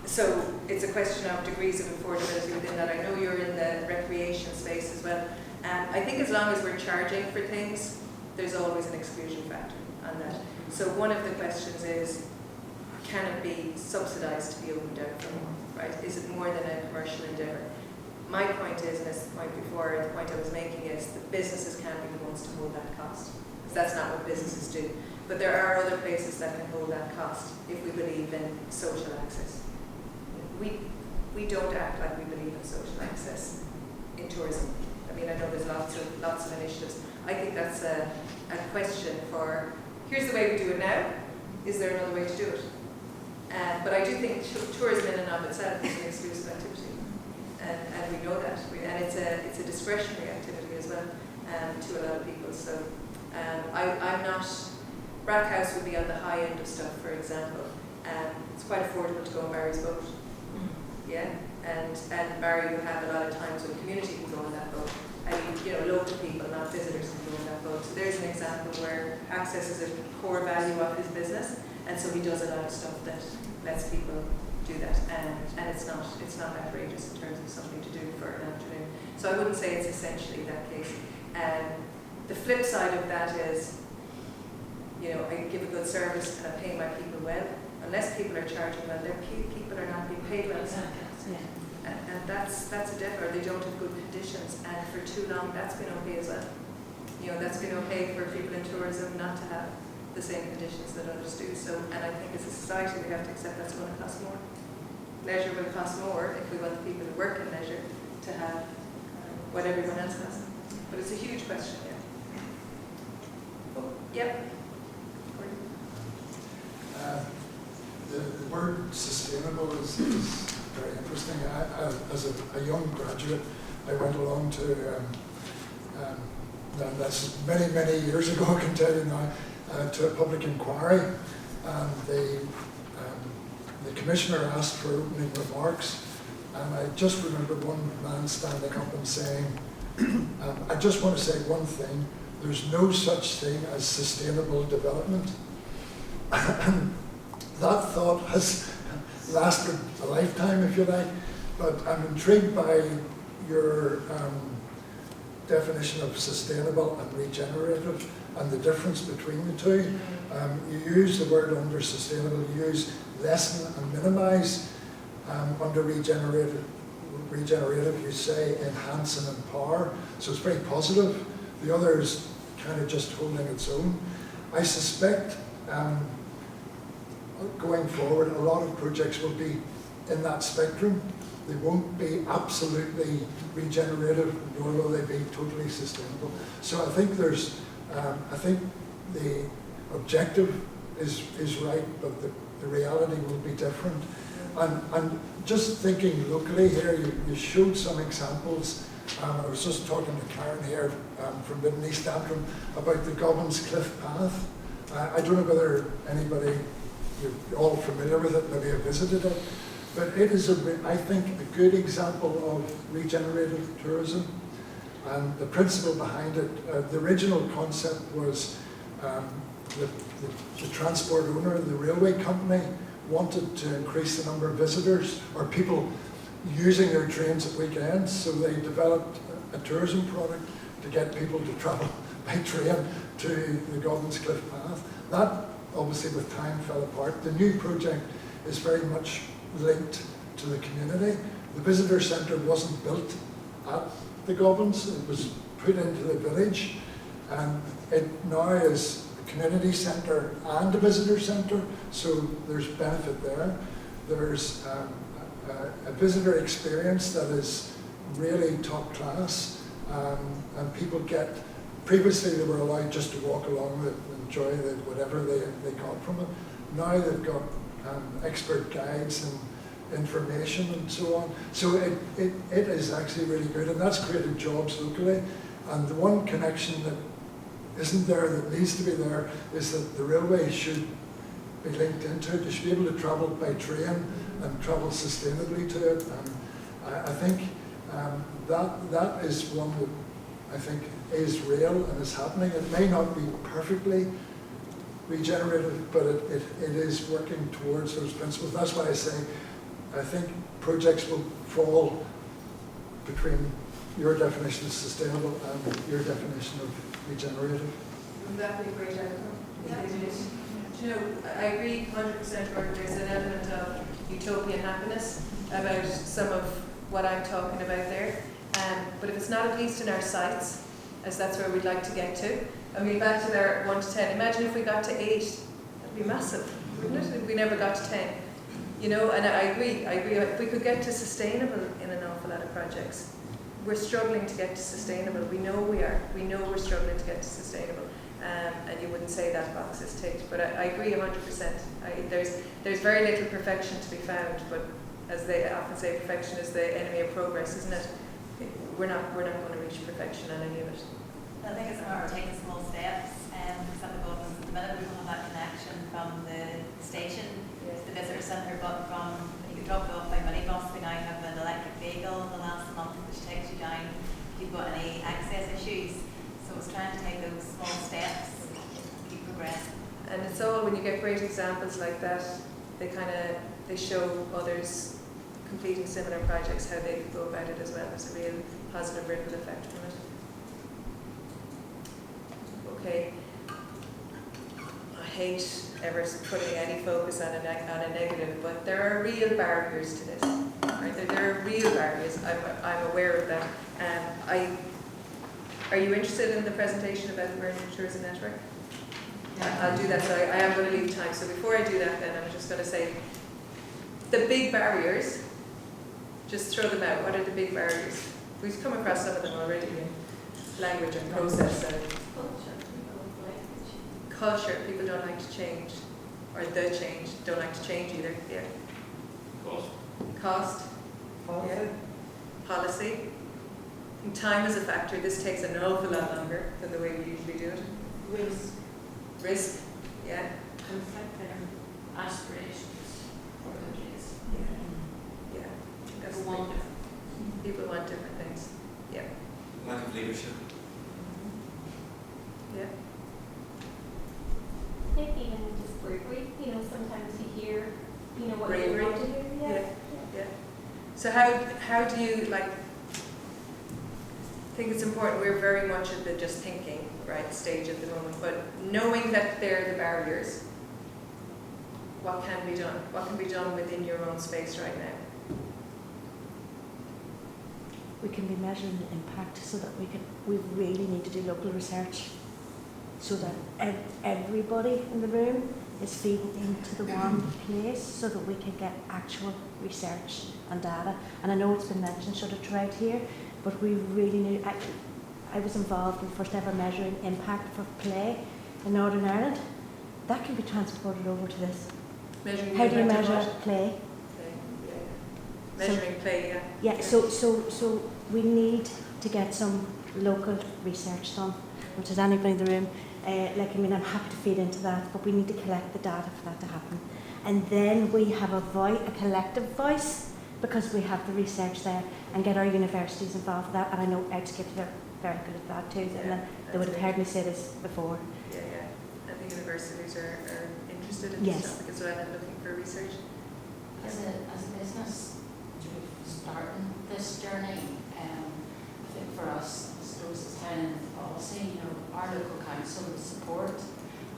So it's a question of degrees of affordability within that. I know you're in the recreation space as well. I think as long as we're charging for things, there's always an exclusion factor on that. So one of the questions is, can it be subsidised to be opened out for more, right? Is it more than a commercial endeavour? My point is, and it's the point before, the point I was making is that businesses can't be the ones to hold that cost, because that's not what businesses do. But there are other places that can hold that cost if we believe in social access. We don't act like we believe in social access in tourism. I mean, I know there's lots of initiatives. I think that's a question for, here's the way we do it now, is there another way to do it? But I do think tourism in and of itself is an exclusive activity. And we know that. And it's a discretionary activity as well to a lot of people. So I'm not, Rack House would be on the high end of stuff, for example. It's quite affordable to go on Barry's boat. Yeah, and Barry would have a lot of times when community can go on that boat. I mean, you know, local people, not visitors, can go on that boat. So there's an example where access is a core value of his business, and so he does a lot of stuff that lets people do that. And it's not outrageous in terms of something to do for an afternoon. So I wouldn't say it's essentially that case. The flip side of that is, you know, I give a good service and I pay my people well. Unless people are charging well, their people are not being paid well. Yeah. And that's a differ. They don't have good conditions, and for too long that's been okay as well. You know, that's been okay for people in tourism not to have the same conditions that others do. So, and I think as a society we have to accept that's going to cost more. Leisure will cost more if we want the people who work in leisure to have what everyone else has. But it's a huge question, yeah. Oh, yep. The word sustainable is very interesting. As a young graduate, I went along to, and that's many, many years ago, I can tell you now, to a public inquiry. And the commissioner asked for opening remarks, and I just remember one man standing up and saying, I just want to say one thing, there's no such thing as sustainable development. That thought has lasted a lifetime, if you like, but I'm intrigued by your definition of sustainable and regenerative and the difference between the two. You use the word under sustainable, you use lessen and minimize. Under regenerative you say enhance and empower, so it's very positive. The other is kind of just holding its own. I suspect going forward, a lot of projects will be in that spectrum. They won't be absolutely regenerative, nor will they be totally sustainable. So I think I think the objective is right, but the reality will be different. And just thinking locally here, you showed some examples. I was just talking to Karen here from Midden East Antrim about the Gobbins Cliff Path. I don't know whether anybody, you're all familiar with it, maybe have visited it, but it is, I think, a good example of regenerative tourism. And the principle behind it, the original concept was the transport owner, the railway company, wanted to increase the number of visitors or people using their trains at weekends, so they developed a tourism product to get people to travel by train to the Godwin's Cliff Path. That, obviously, with time fell apart. The new project is very much linked to the community. The visitor centre wasn't built at the Goblins, it was put into the village, and it now is a community centre and a visitor centre, so there's benefit there. There's a visitor experience that is really top class, and people get, previously they were allowed just to walk along and enjoy whatever they got from it. Now they've got expert guides and information and so on. So it is actually really good, and that's created jobs locally. And the one connection that isn't there that needs to be there is that the railway should be linked into it. You should be able to travel by train and travel sustainably to it. And I think that is one that I think is real and is happening. It may not be perfectly regenerative, but it is working towards those principles. That's why I say I think projects will fall between your definition of sustainable and your definition of regenerative. Wouldn't that be a great outcome? Yeah. You know, I agree 100%, Gordon. There's an element of utopian happiness about some of what I'm talking about there. But if it's not at least in our sights, as that's where we'd like to get to, I mean, back to their 1 to 10. Imagine if we got to 8, that'd be massive, wouldn't it? If we never got to 10. You know, and I agree. If we could get to sustainable in an awful lot of projects, we're struggling to get to sustainable. We know we are. We know we're struggling to get to sustainable. And you wouldn't say that box is ticked. But I agree 100%. There's very little perfection to be found, but as they often say, perfection is the enemy of progress, isn't it? We're not going to reach perfection on any of it. I think it's a matter of taking small steps, and for some of us, at the minute we don't have that connection from the station to the visitor centre, but from when you get dropped off by minibus, we now have an electric vehicle in the last month which takes you down if you've got any access issues. So it's trying to take those small steps to keep progressing. And it's all, when you get great examples like that, they show others completing similar projects how they go about it as well. There's a real positive ripple effect from it. Okay. I hate ever putting any focus on a negative, but there are real barriers to this. Right? There are real barriers. I'm aware of that. Are you interested in the presentation about the Emerging Tourism Network? Yeah. I'll do that. So I am going to leave time. So before I do that, then I'm just going to say the big barriers. Just throw them out. What are the big barriers? We've come across some of them already in language and process. Culture, people don't like to change, or the change, don't like to change either. Yeah. Cost. Yeah. Policy. I think time is a factor. This takes an awful lot longer than the way we usually do it. Risk. Yeah. Conflicting aspirations for countries. Yeah. That's People want different. People want different things. Yeah. Lack of leadership. Yeah. I think even just bravery, sometimes you hear, what Bravery. you want to hear. Yeah. So how do you I think it's important, we're very much at the just thinking, right, stage at the moment, but knowing that they're the barriers, what can be done? What can be done within your own space right now? We can be measuring the impact so that we really need to do local research so that everybody in the room is feeding into the one place so that we can get actual research and data. And I know it's been mentioned sort of throughout here, but we really need, I was involved in the first ever measuring impact for play in Northern Ireland. That can be transported over to this. Measuring How do you impact of measure what? play? Measuring play, Yeah, so we need to get some local research done, which is anybody in the room. I'm happy to feed into that, but we need to collect the data for that to happen. And then we have a collective voice, because we have the research there, and get our universities involved with that. And I know Outscape are very good at that too. Yeah, And they would have heard me say this before. Yeah, yeah. And the universities are interested in Yes. this topic as well and looking for research. As a business, starting this journey, I think for us, I suppose it's kind of policy, our local council support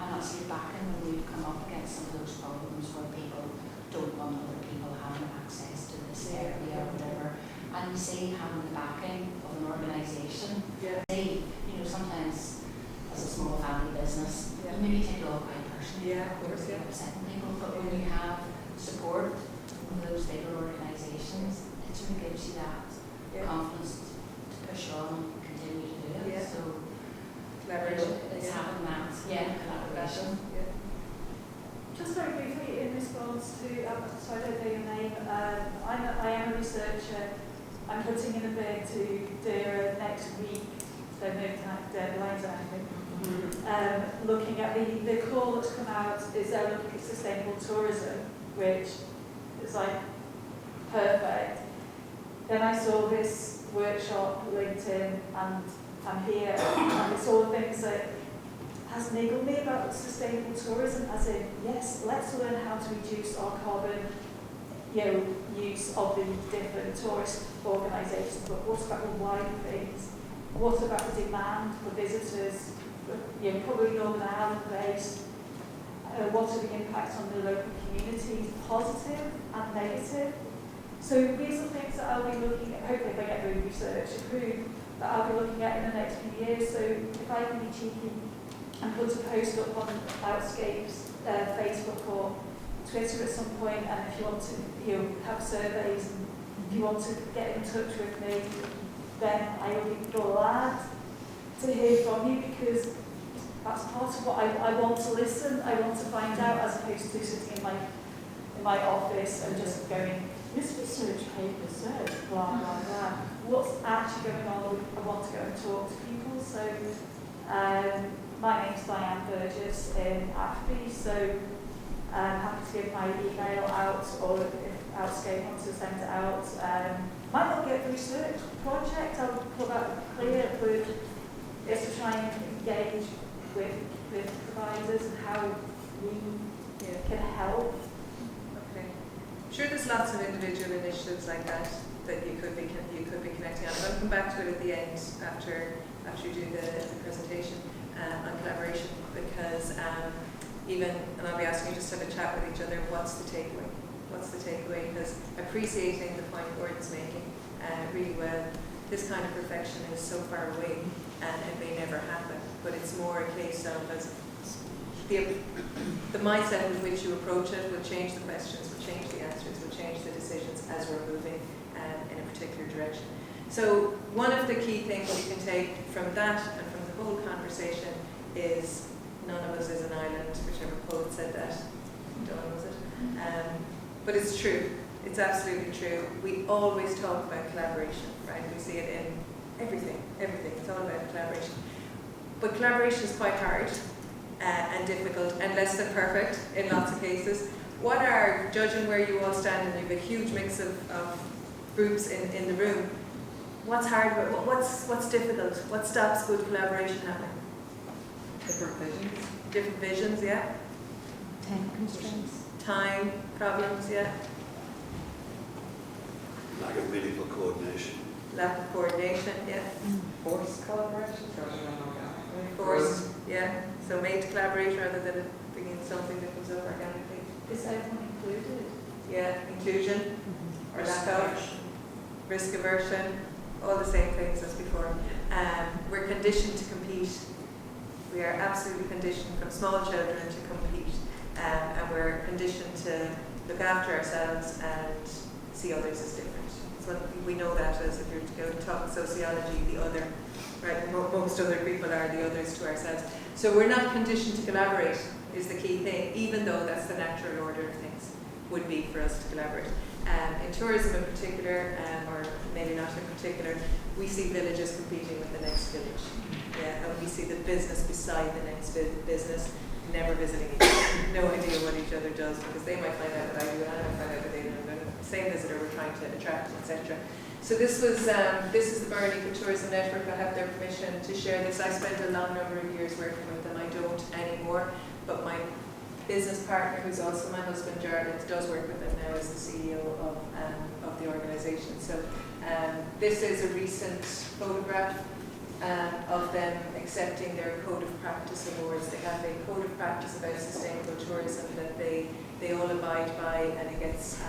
and actually backing when we've come up against some of those problems where people don't want other people having access to this area or whatever. And we see having the backing of an organisation. Yeah. Sometimes as a small family business, Yeah. you maybe take it all quite personally. Yeah, of course, yeah. Upsetting people, but when you have support from those bigger organisations, it sort of gives you that confidence to push on and continue to do it. Yeah. So Collaboration. it's having that, collaboration. Yeah. Just very briefly, in response to, so I don't know your name, I am a researcher. I'm putting in a bid to do next week, so no deadlines or anything. Looking at the call that's come out is they're looking at sustainable tourism, which is like perfect. Then I saw this workshop, LinkedIn, and I'm here, and it's all the things that has niggled me about sustainable tourism, as in, yes, let's learn how to reduce our carbon use of the different tourist organisations, but what about the wider things? What about the demand for visitors, probably Northern Ireland based? What are the impacts on the local communities, positive and negative? So these are things that I'll be looking at, hopefully if I get the research approved, that I'll be looking at in the next few years. So if I can be cheeky and put a post up on Outscape's Facebook or Twitter at some point, and if you want to have surveys, and if you want to get in touch with me, then I will be glad to hear from you, because that's part of what I want to listen, I want to find out, as opposed to sitting in my office and just going, this research paper said, blah, blah, blah. What's actually going on? I want to go and talk to people. So my name's Diane Burgess in Ashby, so I'm happy to give my email out, or if Outscape wants to send it out. Might not get the research project, I'll put that clear, but it's to try and engage with providers and how we can help. Okay. I'm sure there's lots of individual initiatives like that you could be connecting on. I'm going to come back to it at the end after you do the presentation on collaboration, because and I'll be asking you just to have a chat with each other. What's the takeaway? What's the takeaway? Because appreciating the point Gordon's making really well. This kind of perfection is so far away, and it may never happen. But it's more a case of as the mindset with which you approach it will change the questions, will change the answers, will change the decisions as we're moving in a particular direction. So one of the key things you can take from that and from the whole conversation is none of us is an island, whichever poet said that. Donald, was it? But it's true. It's absolutely true. We always talk about collaboration, right? We see it in everything. It's all about collaboration. But collaboration is quite hard and difficult and less than perfect in lots of cases. What are, judging where you all stand, and you have a huge mix of groups in the room, what's hard, what's difficult? What stops good collaboration happening? Different visions, yeah. Time constraints. Time problems, yeah. Lack of meaningful coordination. Lack of coordination, yeah. Forced collaboration, Forced, yeah. So made to collaborate rather than it being something that comes up organically. Is everyone included? Yeah, inclusion, or lack of, risk aversion, all the same things as before. We're conditioned to compete. We are absolutely conditioned from small children to compete, and we're conditioned to look after ourselves and see others as different. So we know that as if you're to go to talk sociology, the other, right? Most other people are the others to ourselves. So we're not conditioned to collaborate is the key thing, even though that's the natural order of things would be for us to collaborate. In tourism in particular, or maybe not in particular, we see villages competing with the next village. Yeah, and we see the business beside the next business, never visiting each other. No idea what each other does, because they might find out what I do and I might find out what they do. And the same visitor we're trying to attract, etc. So this is the Burn Ecotourism Network. I have their permission to share this. I spent a long number of years working with them. I don't anymore, but my business partner, who's also my husband, Jared, does work with them now as the CEO of the organisation. So this is a recent photograph of them accepting their Code of Practice awards. They have a Code of Practice about sustainable tourism that they all abide by, and it gets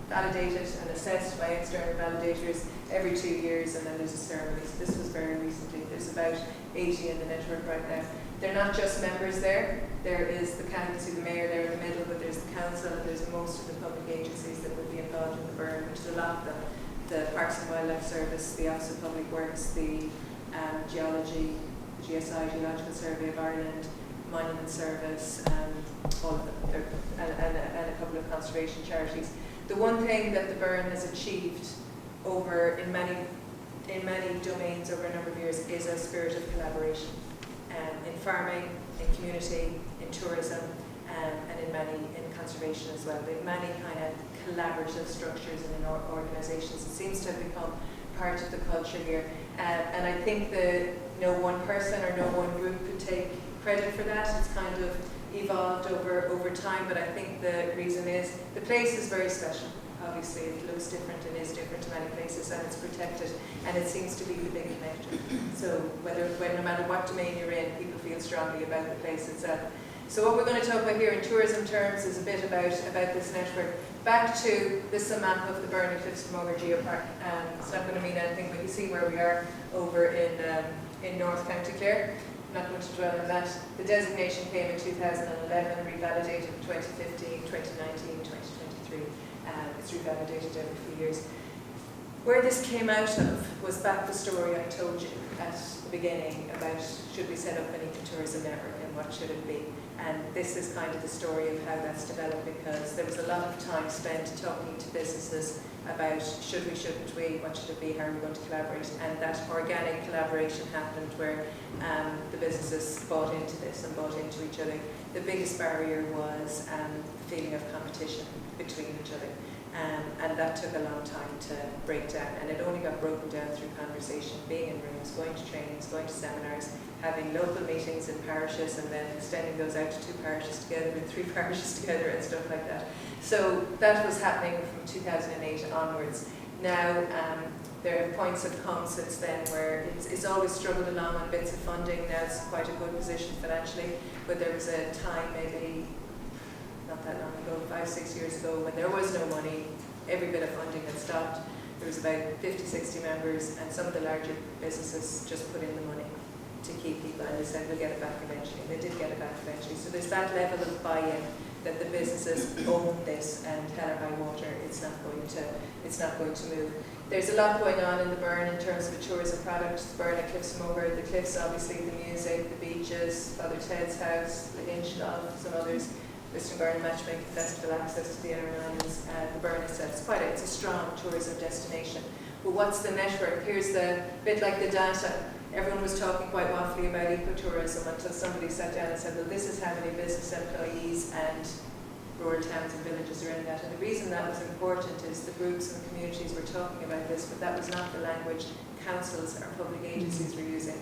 validated and assessed by external validators every 2 years, and then there's a ceremony. So this was very recently. There's about 80 in the network right now. They're not just members there. There is the council, the mayor there in the middle, but there's the council and there's most of the public agencies that would be involved in the burn, which is a lot of them. The Parks and Wildlife Service, the Office of Public Works, the Geology, the GSI, Geological Survey of Ireland, Monument Service, all of them, and a couple of conservation charities. The one thing that the burn has achieved in many domains over a number of years is a spirit of collaboration. In farming, in community, in tourism, and in conservation as well. They have many kind of collaborative structures and in organisations. It seems to have become part of the culture here. And I think that no one person or no one group could take credit for that. It's kind of evolved over time, but I think the reason is the place is very special. Obviously, it looks different and is different to many places, and it's protected, and it seems to be the big connector. So no matter what domain you're in, people feel strongly about the place itself. So what we're going to talk about here in tourism terms is a bit about this network. Back to this is a map of the Burn Cliffs from Moher Geopark. It's not going to mean anything, but you see where we are over in North County Clare. I'm not going to dwell on that. The designation came in 2011, revalidated in 2015, 2019, 2023. It's revalidated every few years. Where this came out of was back the story I told you at the beginning about should we set up an ecotourism network and what should it be. And this is kind of the story of how that's developed, because there was a lot of time spent talking to businesses about should we, shouldn't we, what should it be, how are we going to collaborate, and that organic collaboration happened where the businesses bought into this and bought into each other. The biggest barrier was the feeling of competition between each other. And that took a long time to break down, and it only got broken down through conversation, being in rooms, going to trainings, going to seminars, having local meetings in parishes, and then extending those out to 2 parishes together and 3 parishes together and stuff like that. So that was happening from 2008 onwards. Now there have points have come since then where it's always struggled along on bits of funding. Now it's quite a good position financially, but there was a time maybe not that long ago, 5-6 years ago, when there was no money, every bit of funding had stopped. There was about 50-60 members, and some of the larger businesses just put in the money to keep people, and they said we'll get it back eventually. And they did get it back eventually. So there's that level of buy-in that the businesses own this, and hell or high water, it's not going to move. There's a lot going on in the Burn in terms of a tourism product. The Burn at Cliffs Moher, the cliffs, obviously the music, the beaches, Father Ted's house, the Hinge Golf, some others. Western Burn Matchmaking Festival, access to the Inner Islands, the Burn itself. It's a strong tourism destination. But what's the network? Here's the bit like the data. Everyone was talking quite waffly about ecotourism until somebody sat down and said, well, this is how many business employees and rural towns and villages are in that. And the reason that was important is the groups and communities were talking about this, but that was not the language councils or public agencies were using,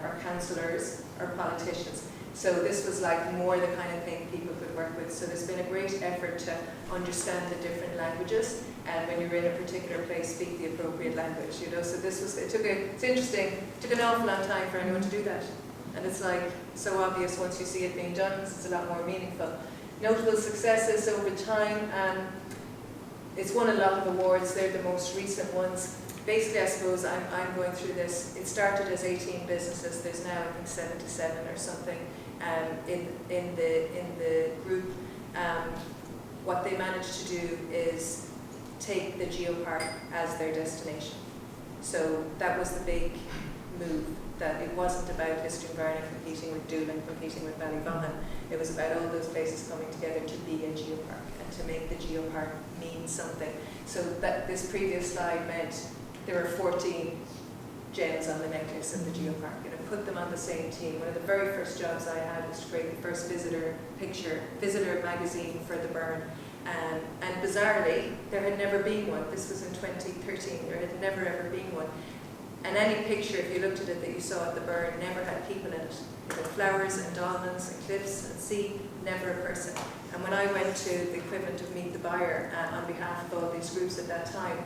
or councillors or politicians. So this was like more the kind of thing people could work with. So there's been a great effort to understand the different languages, and when you're in a particular place, speak the appropriate language. So this was, it's interesting, it took an awful long time for anyone to do that. And it's like so obvious once you see it being done, it's a lot more meaningful. Notable successes over time, it's won a lot of awards. They're the most recent ones. Basically, I suppose I'm going through this. It started as 18 businesses. There's now, I think, 77 or something in the group. What they managed to do is take the geopark as their destination. So that was the big move, that it wasn't about Lisdoonvarna competing with Doolin, competing with Ballyvaughan. It was about all those places coming together to be a geopark and to make the geopark mean something. So that this previous slide meant there were 14 gems on the necklace of the geopark, and I put them on the same team. One of the very first jobs I had was to create the first visitor magazine for the Burn. And bizarrely, there had never been one. This was in 2013. There had never ever been one. And any picture, if you looked at it, that you saw at the Burn, never had people in it. It had flowers and dolmens and cliffs and sea, never a person. And when I went to the equivalent of Meet the Buyer on behalf of all these groups at that time,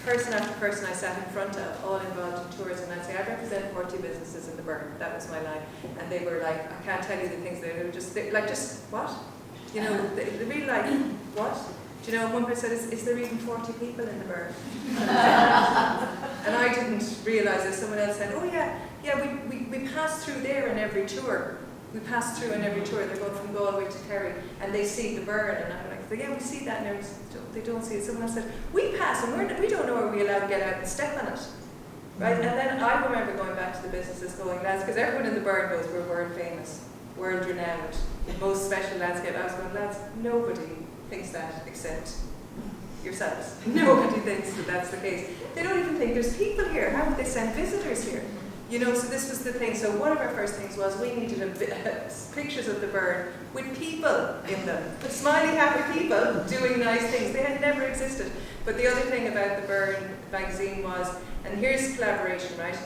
person after person I sat in front of, all involved in tourism, I'd say, I represent 40 businesses in the Burn. That was my line. And they were like, I can't tell you the things they were just what? You know, they really like, what? Do you know, one person said, is there even 40 people in the Burn? And I didn't realise that. Someone else said, oh yeah, we pass through there in every tour. We pass through in every tour. They're going from Galway to Kerry, and they see the Burn. And I'm like, yeah, we see that, and they don't see it. Someone else said, we pass, and we don't know, are we allowed to get out and step on it? Right? And then I remember going back to the businesses going, lads, because everyone in the Burn goes, we're world famous, world renowned, most special landscape. I was going, lads, nobody thinks that except yourselves. Nobody thinks that that's the case. They don't even think there's people here. How would they send visitors here? You know, so this was the thing. So one of our first things was we needed pictures of the Burn with people in them. Smiley, happy people doing nice things. They had never existed. But the other thing about the Burn magazine was, and here's collaboration, right?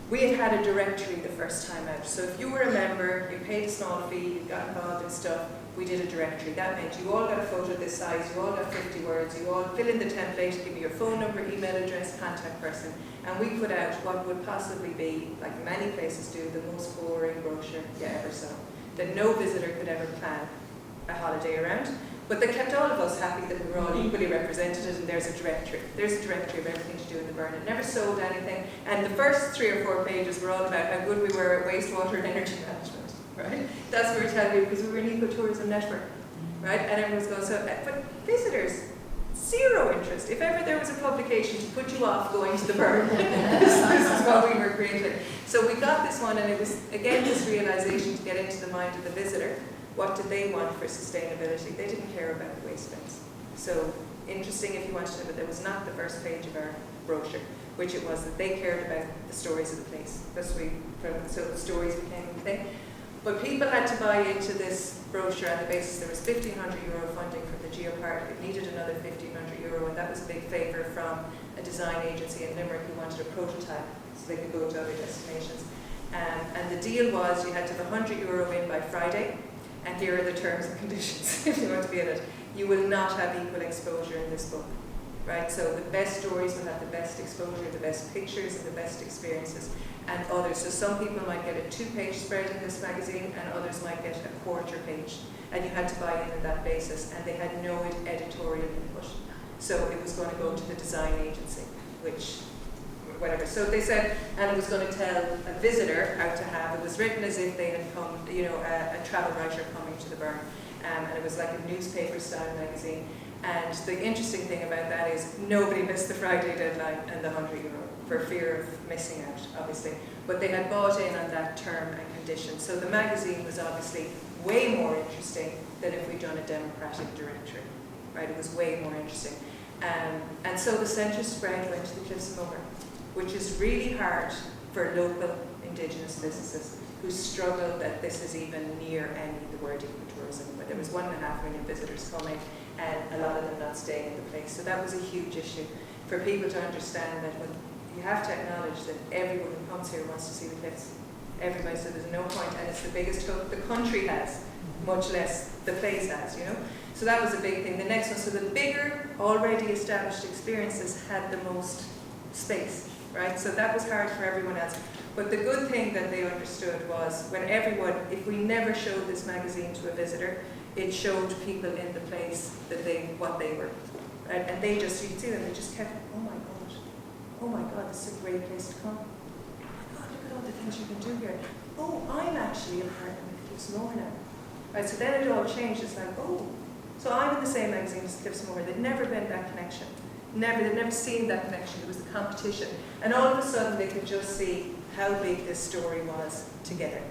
We had a directory the first time out. So if you were a member, you paid a small fee, you got involved in stuff, we did a directory. That meant you all got a photo this size, you all got 50 words, you all fill in the template, give me your phone number, email address, contact person, and we put out what would possibly be, like many places do, the most boring brochure you ever saw, that no visitor could ever plan a holiday around. But they kept all of us happy that we were all equally represented, and there's a directory. There's a directory of everything to do in the Burn. It never sold anything, and the first 3 or 4 pages were all about how good we were at wastewater and energy management, right? That's what we were telling you, because we were an eco-tourism network, right? And everyone's going, so, but visitors, zero interest. If ever there was a publication to put you off going to the Burn, this is what we were creating. So we got this one, and it was, again, this realization to get into the mind of the visitor. What did they want for sustainability? They didn't care about the waste bins. So interesting if you wanted to, but that was not the first page of our brochure, which it was that they cared about the stories of the place. So the stories became the thing. But people had to buy into this brochure on the basis there was €1,500 funding from the geopark. It needed another €1,500, and that was a big favour from a design agency in Limerick who wanted a prototype so they could go to other destinations. And the deal was you had to have €100 in by Friday. And here are the terms and conditions if you want to be in it. You will not have equal exposure in this book, right? So the best stories will have the best exposure, the best pictures, and the best experiences, and others. So some people might get a 2-page spread in this magazine, and others might get a 1/4 page. And you had to buy in on that basis, and they had no editorial input. So it was going to go to the design agency, which whatever. So they said, and it was going to tell a visitor how to have, it was written as if they had come, you know, a travel writer coming to the Burn. And it was like a newspaper style magazine. And the interesting thing about that is nobody missed the Friday deadline and the €100 for fear of missing out, obviously. But they had bought in on that term and condition. So the magazine was obviously way more interesting than if we'd done a democratic directory, right? It was way more interesting. And so the centre spread went to the Cliffs of Moher, which is really hard for local Indigenous businesses who struggle that this is even near any the word ecotourism. But there was 1.5 million visitors coming, and a lot of them not staying in the place. So that was a huge issue for people to understand that when you have to acknowledge that everyone who comes here wants to see the cliffs. Everybody, so there's no point, and it's the biggest hook the country has, much less the place has, you know. So that was a big thing. The next one, so the bigger, already established experiences had the most space. Right? So that was hard for everyone else. But the good thing that they understood was when everyone, if we never showed this magazine to a visitor, it showed people in the place that what they were. Right? And they just, you can see them, they just kept, oh my God, this is a great place to come. Oh my God, look at all the things you can do here. Oh, I'm actually a partner with Cliffs Moher now. Right? So then it all changed. It's like, oh, so I'm in the same magazine as Cliffs Moher. There'd never been that connection. They'd never seen that connection. There was the competition. And all of a sudden they could just see how big this story was together,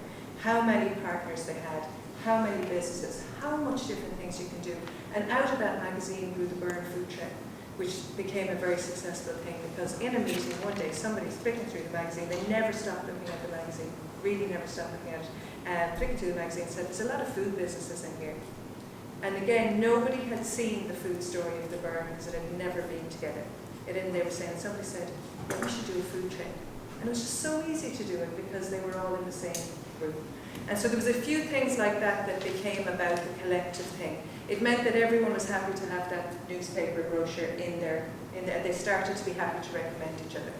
how many partners they had, how many businesses, how much different things you can do. And out of that magazine grew the Burn Food Trend, which became a very successful thing, because in a meeting one day, somebody's flicking through the magazine, they never stopped looking at the magazine, really never stopped looking at it, and flicking through the magazine and said, there's a lot of food businesses in here. And again, nobody had seen the food story of the Burn because it had never been together. They were saying, somebody said, well, we should do a food trend. And it was just so easy to do it because they were all in the same group. And so there was a few things like that that became about the collective thing. It meant that everyone was happy to have that newspaper brochure in there. They started to be happy to recommend each other.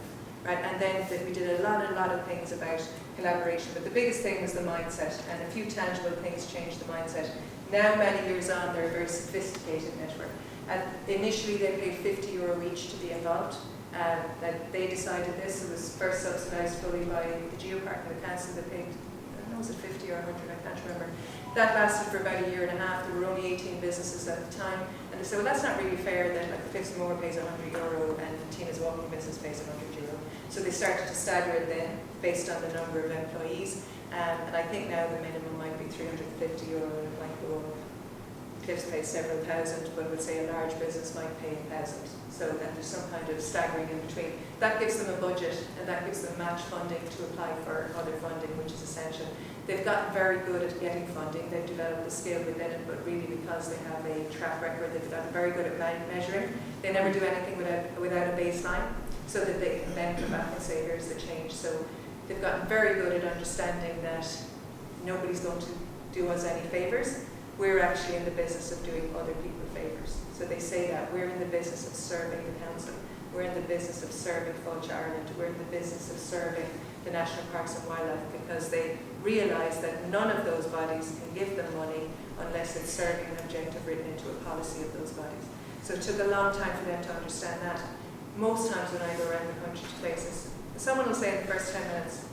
Right? And then we did a lot of things about collaboration. But the biggest thing was the mindset, and a few tangible things changed the mindset. Now, many years on, they're a very sophisticated network. And initially, they paid €50 each to be involved. That they decided this. It was first subsidised fully by the Geopark and the council. They paid, I don't know, was it 50 or 100? I can't remember. That lasted for about a year and a half. There were only 18 businesses at the time. And they said, well, that's not really fair that like the Cliffs and Moor pays €100 and Tina's Walking business pays €100. So they started to stagger it then based on the number of employees. And I think now the minimum might be €350 and it might go up. Cliffs pays several thousand, but I would say a large business might pay 1,000. So that there's some kind of staggering in between. That gives them a budget, and that gives them match funding to apply for other funding, which is essential. They've gotten very good at getting funding. They've developed the skill within it, but really because they have a track record, they've gotten very good at measuring. They never do anything without a baseline, so that they can then come back and say, here's the change. So they've gotten very good at understanding that nobody's going to do us any favours. We're actually in the business of doing other people favours. So they say that we're in the business of serving the council. We're in the business of serving Fáilte Ireland. We're in the business of serving the National Parks and Wildlife, because they realise that none of those bodies can give them money unless it's serving an objective written into a policy of those bodies. So it took a long time for them to understand that. Most times when I go around the country to places, someone will say in the first 10 minutes,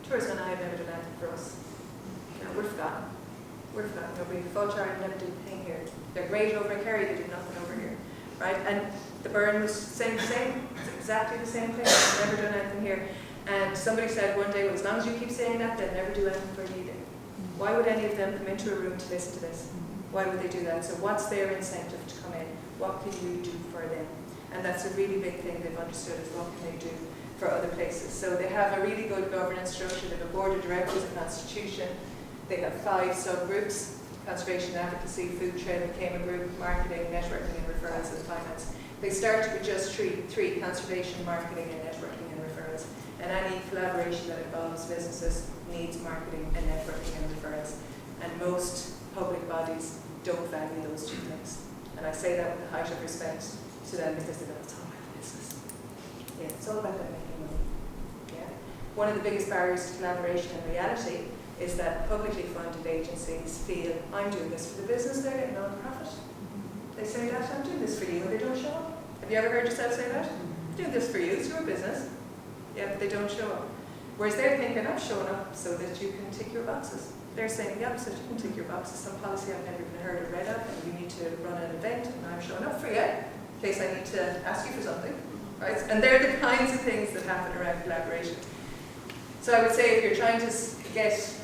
tourism and I have never done anything for us. No, we're forgotten. We're forgotten. Nobody, Fáilte Ireland never did a thing here. They're great over in Kerry, they do nothing over here. Right? And the Burn was saying the same. It's exactly the same thing. They've never done anything here. And somebody said one day, well, as long as you keep saying that, they'll never do anything for you either. Why would any of them come into a room to listen to this? Why would they do that? So what's their incentive to come in? What can you do for them? And that's a really big thing they've understood, is what can they do for other places. So they have a really good governance structure. They have a board of directors, a constitution. They have 5 subgroups: conservation, advocacy, food trade became a group, marketing, networking and referrals, and finance. They started with just three: conservation, marketing and networking and referrals. And any collaboration that involves businesses needs marketing and networking and referrals. And most public bodies don't value those 2 things. And I say that with the height of respect to them, because they go, it's all about business. Yeah, it's all about them making money. Yeah. One of the biggest barriers to collaboration in reality is that publicly funded agencies feel, I'm doing this for the business, they're getting non-profit. They say that, I'm doing this for you, and they don't show up. Have you ever heard yourself say that? I'm doing this for you, it's your business. Yeah, but they don't show up. Whereas they're thinking, I'm showing up so that you can tick your boxes. They're saying the opposite, you can tick your boxes. Some policy I've never even heard or read of, and you need to run an event, and I'm showing up for you in case I need to ask you for something. Right? And they're the kinds of things that happen around collaboration. So I would say if you're trying to get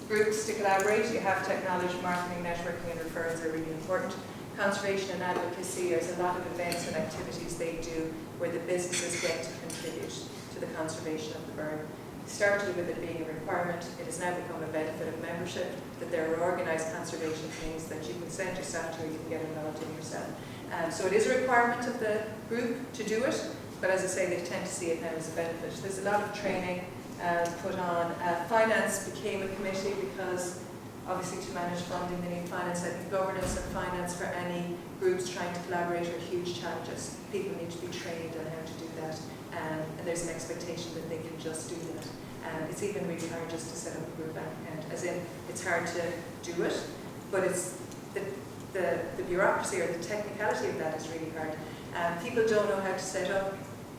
groups to collaborate, you have to acknowledge marketing, networking and referrals are really important. Conservation and advocacy, there's a lot of events and activities they do where the businesses get to contribute to the conservation of the Burn. It started with it being a requirement. It has now become a benefit of membership, that there are organised conservation things that you can send your staff to, or you can get involved in yourself. So it is a requirement of the group to do it, but as I say, they tend to see it now as a benefit. There's a lot of training put on. Finance became a committee because obviously to manage funding they need finance. I think governance and finance for any groups trying to collaborate are huge challenges. People need to be trained on how to do that, and there's an expectation that they can just do that. It's even really hard just to set up a group bank account, as in it's hard to do it, but it's the bureaucracy or the technicality of that is really hard. People don't know how to set up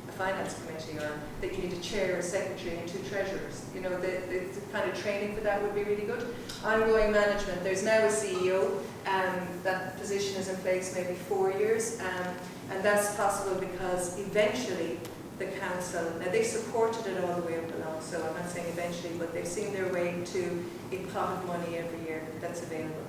a finance committee, or that you need a chair, a secretary, and 2 treasurers. You know, the kind of training for that would be really good. Ongoing management, there's now a CEO, that position is in place maybe 4 years, and that's possible because eventually the council, now they supported it all the way up along, so I'm not saying eventually, but they've seen their way to a pot of money every year that's available.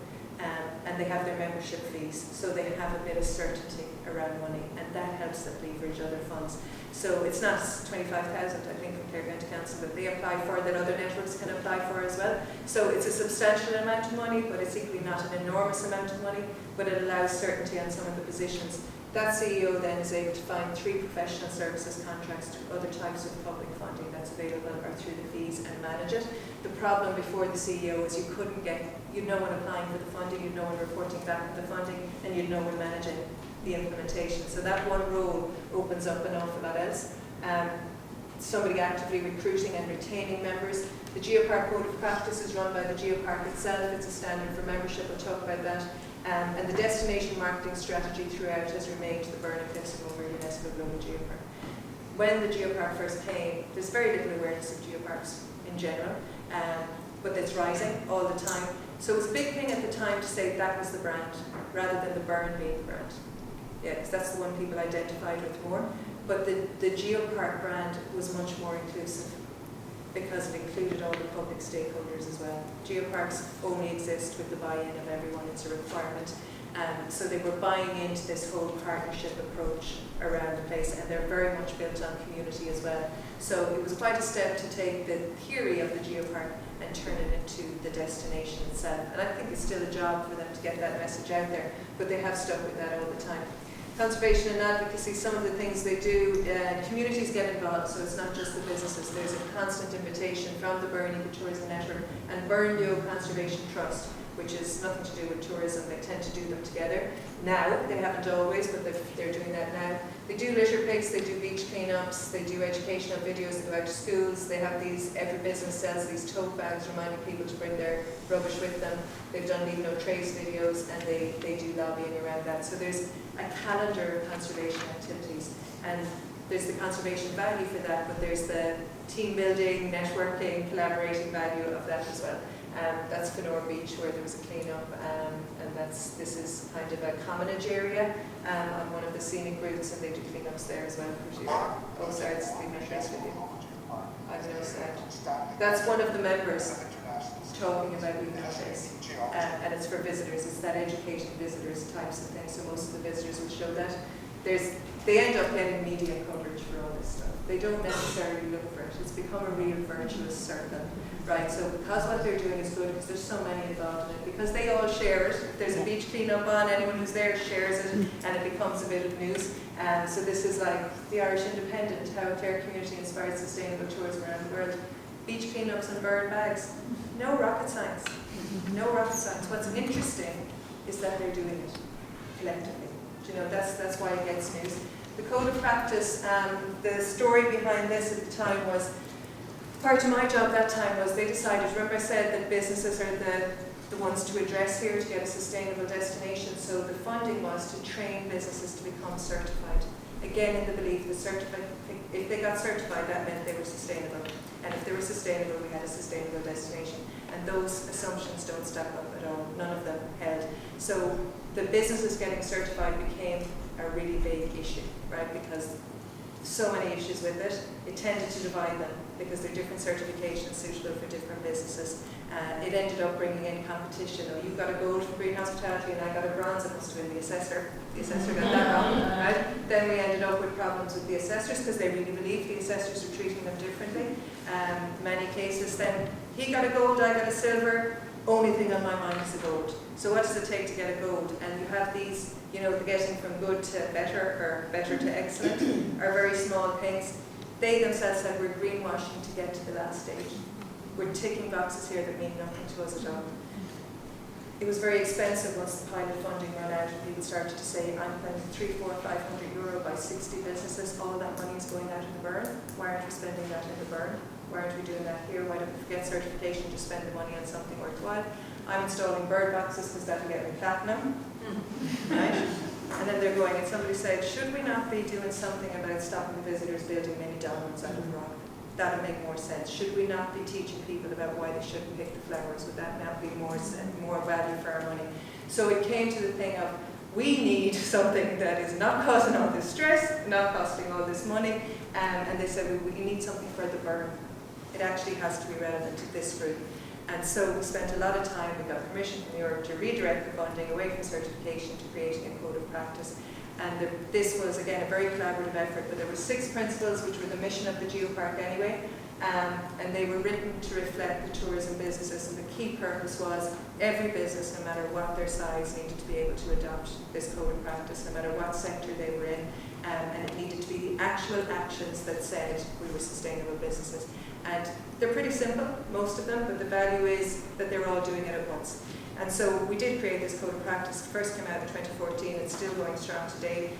And they have their membership fees, so they have a bit of certainty around money, and that helps them leverage other funds. So it's not 25,000, I think, from Clare County Council that they apply for, that other networks can apply for as well. So it's a substantial amount of money, but it's equally not an enormous amount of money, but it allows certainty on some of the positions. That CEO then is able to find 3 professional services contracts through other types of public funding that's available or through the fees and manage it. The problem before the CEO is you couldn't get, you'd no one applying for the funding, you'd no one reporting back on the funding, and you'd no one managing the implementation. So that one role opens up an awful lot else. Somebody actively recruiting and retaining members. The Geopark Code of Practice is run by the Geopark itself. It's a standard for membership. We'll talk about that. And the destination marketing strategy throughout has remained the burning principle for UNESCO Global Geopark. When the Geopark first came, there's very little awareness of geoparks in general, but it's rising all the time. So it was a big thing at the time to say that was the brand, rather than the burn being the brand. Yeah, because that's the one people identified with more. But the Geopark brand was much more inclusive, because it included all the public stakeholders as well. Geoparks only exist with the buy-in of everyone, it's a requirement. So they were buying into this whole partnership approach around the place, and they're very much built on community as well. So it was quite a step to take the theory of the Geopark and turn it into the destination itself. And I think it's still a job for them to get that message out there, but they have stuck with that all the time. Conservation and advocacy, some of the things they do, communities get involved, so it's not just the businesses. There's a constant invitation from the Burn Ecotourism Network and Burn Conservation Trust, which is nothing to do with tourism. They tend to do them together. Now, they haven't always, but they're doing that now. They do litter picks, they do beach cleanups, they do educational videos, they go out to schools, they have these, every business sells these tote bags reminding people to bring their rubbish with them. They've done Leave No Trace videos, and they do lobbying around that. So there's a calendar of conservation activities, and there's the conservation value for that, but there's the team building, networking, collaborating value of that as well. That's Fenor Beach, where there was a clean-up, and this is kind of a commonage area on one of the scenic routes, and they do clean-ups there as well. Oh, sorry, it's Leave No Trace video. I've noticed that. That's one of the members talking about Leave No Trace, and it's for visitors. It's that educating visitors types of thing, so most of the visitors will show that. They end up getting media coverage for all this stuff. They don't necessarily look for it. It's become a real virtuous circle, right? So because what they're doing is good, because there's so many involved in it, because they all share it. If there's a beach cleanup on, anyone who's there shares it, and it becomes a bit of news. So this is like the Irish Independent, how a Clare community inspired sustainable tourism around the world. Beach cleanups and burn bags. No rocket science. No rocket science. What's interesting is that they're doing it collectively. You know, that's why it gets news. The code of practice, the story behind this at the time was, part of my job that time was they decided, remember I said that businesses are the ones to address here to get a sustainable destination, so the funding was to train businesses to become certified. Again, in the belief that if they got certified, that meant they were sustainable. And if they were sustainable, we had a sustainable destination. And those assumptions don't stack up at all. None of them held. So the businesses getting certified became a really big issue, right? Because so many issues with it. It tended to divide them because they're different certifications suitable for different businesses. It ended up bringing in competition. Oh, you got a gold for green hospitality and I got a bronze. It must have been the assessor. The assessor got that wrong, right? Then we ended up with problems with the assessors because they really believed the assessors were treating them differently. Many cases then, he got a gold, I got a silver. Only thing on my mind is a gold. So what does it take to get a gold? And you have these, you know, the getting from good to better or better to excellent are very small things. They themselves said we're greenwashing to get to the last stage. We're ticking boxes here that mean nothing to us at all. It was very expensive once the pilot funding ran out and people started to say, I'm spending 300, 400, 500 euro by 60 businesses, all that money is going out in the burn. Why aren't we spending that in the burn? Why aren't we doing that here? Why don't we forget certification, just spend the money on something worthwhile? I'm installing bird boxes because that'll get me platinum, right? And then they're going, and somebody said, should we not be doing something about stopping visitors building mini diamonds out of rock? That would make more sense. Should we not be teaching people about why they shouldn't pick the flowers? Would that not be more value for our money? So it came to the thing of, we need something that is not causing all this stress, not costing all this money, and they said we need something for the burn. It actually has to be relevant to this group. And so we spent a lot of time, we got permission from Europe to redirect the funding away from certification to creating a code of practice. And this was, again, a very collaborative effort, but there were 6 principles, which were the mission of the Geopark anyway, and they were written to reflect the tourism businesses, and the key purpose was every business, no matter what their size, needed to be able to adopt this code of practice, no matter what sector they were in, and it needed to be the actual actions that said we were sustainable businesses. And they're pretty simple, most of them, but the value is that they're all doing it at once. And so we did create this code of practice. It first came out in 2014. It's still going strong today.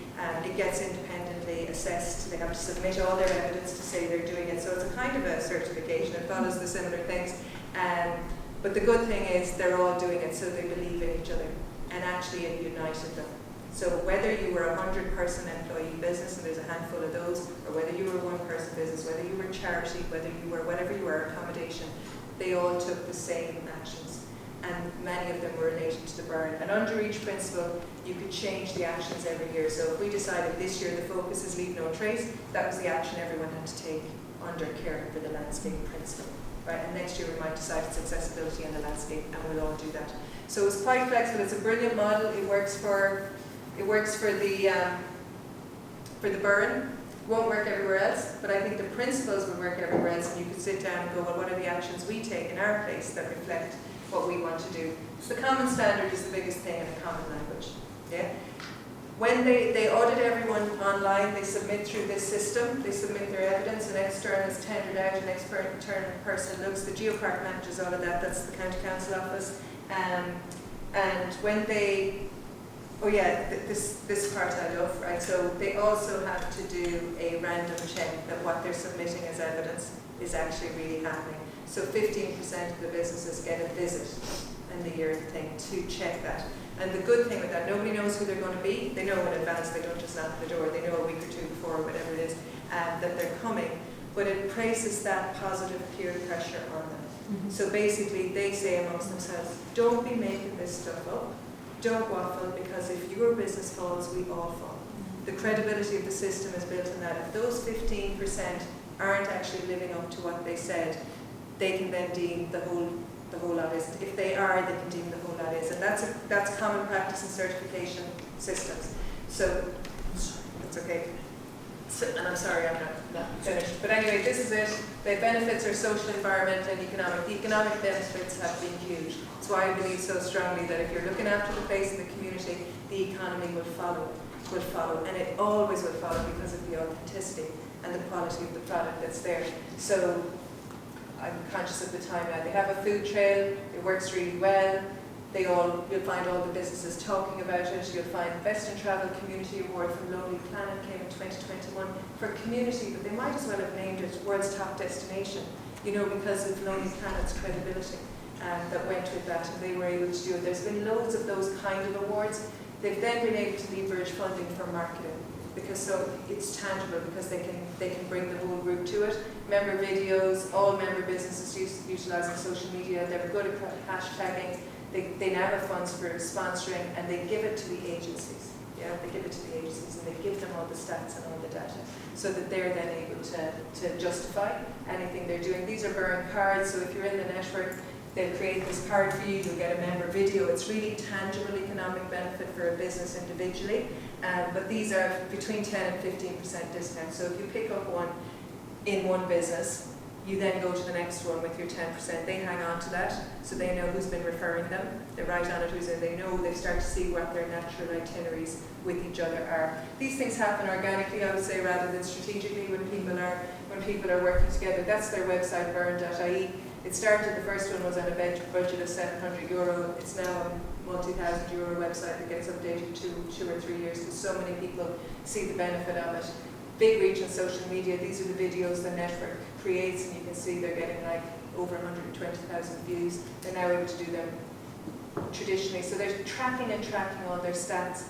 It gets independently assessed. They have to submit all their evidence to say they're doing it. So it's a kind of a certification. It follows the similar things. But the good thing is they're all doing it, so they believe in each other. And actually it united them. So whether you were a 100-person employee business, and there's a handful of those, or whether you were a one-person business, whether you were charity, whether you were whatever you were, accommodation, they all took the same actions. And many of them were related to the burn. And under each principle, you could change the actions every year. So if we decided this year the focus is leave no trace, that was the action everyone had to take under caring for the landscape principle. Right? And next year we might decide it's accessibility and the landscape, and we'll all do that. So it's quite flexible. It's a brilliant model. It works for the burn. Won't work everywhere else, but I think the principles will work everywhere else, and you could sit down and go, well, what are the actions we take in our place that reflect what we want to do? So the common standard is the biggest thing in a common language. Yeah. When they audit everyone online, they submit through this system, they submit their evidence, an external is tendered out, an external person looks, the Geopark manages all of that, that's the County Council office. And when they, this part I love, right? So they also have to do a random check that what they're submitting as evidence is actually really happening. So 15% of the businesses get a visit in the year thing to check that. And the good thing with that, nobody knows who they're going to be. They know in advance, they don't just knock at the door, they know a week or two before, whatever it is, that they're coming. But it places that positive peer pressure on them. Mm-hmm. So basically they say amongst themselves, don't be making this stuff up, don't waffle, because if your business falls, we all fall. Mm-hmm. The credibility of the system is built on that. If those 15% aren't actually living up to what they said, they can then deem the whole lot isn't. If they are, they can deem the whole lot is. And that's common practice in certification systems. So, that's okay. So, and I'm sorry, I'm not finished. But anyway, this is it. The benefits are social, environmental, and economic. The economic benefits have been huge. That's why I believe so strongly that if you're looking after the place in the community, the economy will follow. And it always will follow because of the authenticity and the quality of the product that's there. So, I'm conscious of the time now. They have a food trail, it works really well. You'll find all the businesses talking about it. You'll find the Best in Travel Community Award from Lonely Planet came in 2021 for community, but they might as well have named it World's Top Destination, because of Lonely Planet's credibility that went with that, and they were able to do it. There's been loads of those kind of awards. They've then been able to leverage funding for marketing, because so it's tangible, because they can bring the whole group to it. Member videos, all member businesses utilising social media, they're good at hashtagging, they now have funds for sponsoring, and they give it to the agencies. Yeah, they give it to the agencies, and they give them all the stats and all the data, so that they're then able to justify anything they're doing. These are burn cards, so if you're in the network, they'll create this card for you, you'll get a member video. It's really tangible economic benefit for a business individually, but these are between 10 and 15% discount. So if you pick up one in one business, you then go to the next one with your 10%. They hang on to that, so they know who's been referring them. They write on it who's in. They know, they start to see what their natural itineraries with each other are. These things happen organically, I would say, rather than strategically when people are working together. That's their website, burn.ie. It started, the first one was on a budget of €700. It's now a multi-thousand-euro website that gets updated 2 or 3 years, because so many people see the benefit of it. Big reach on social media. These are the videos the network creates, and you can see they're getting like over 120,000 views. They're now able to do them traditionally. So they're tracking all their stats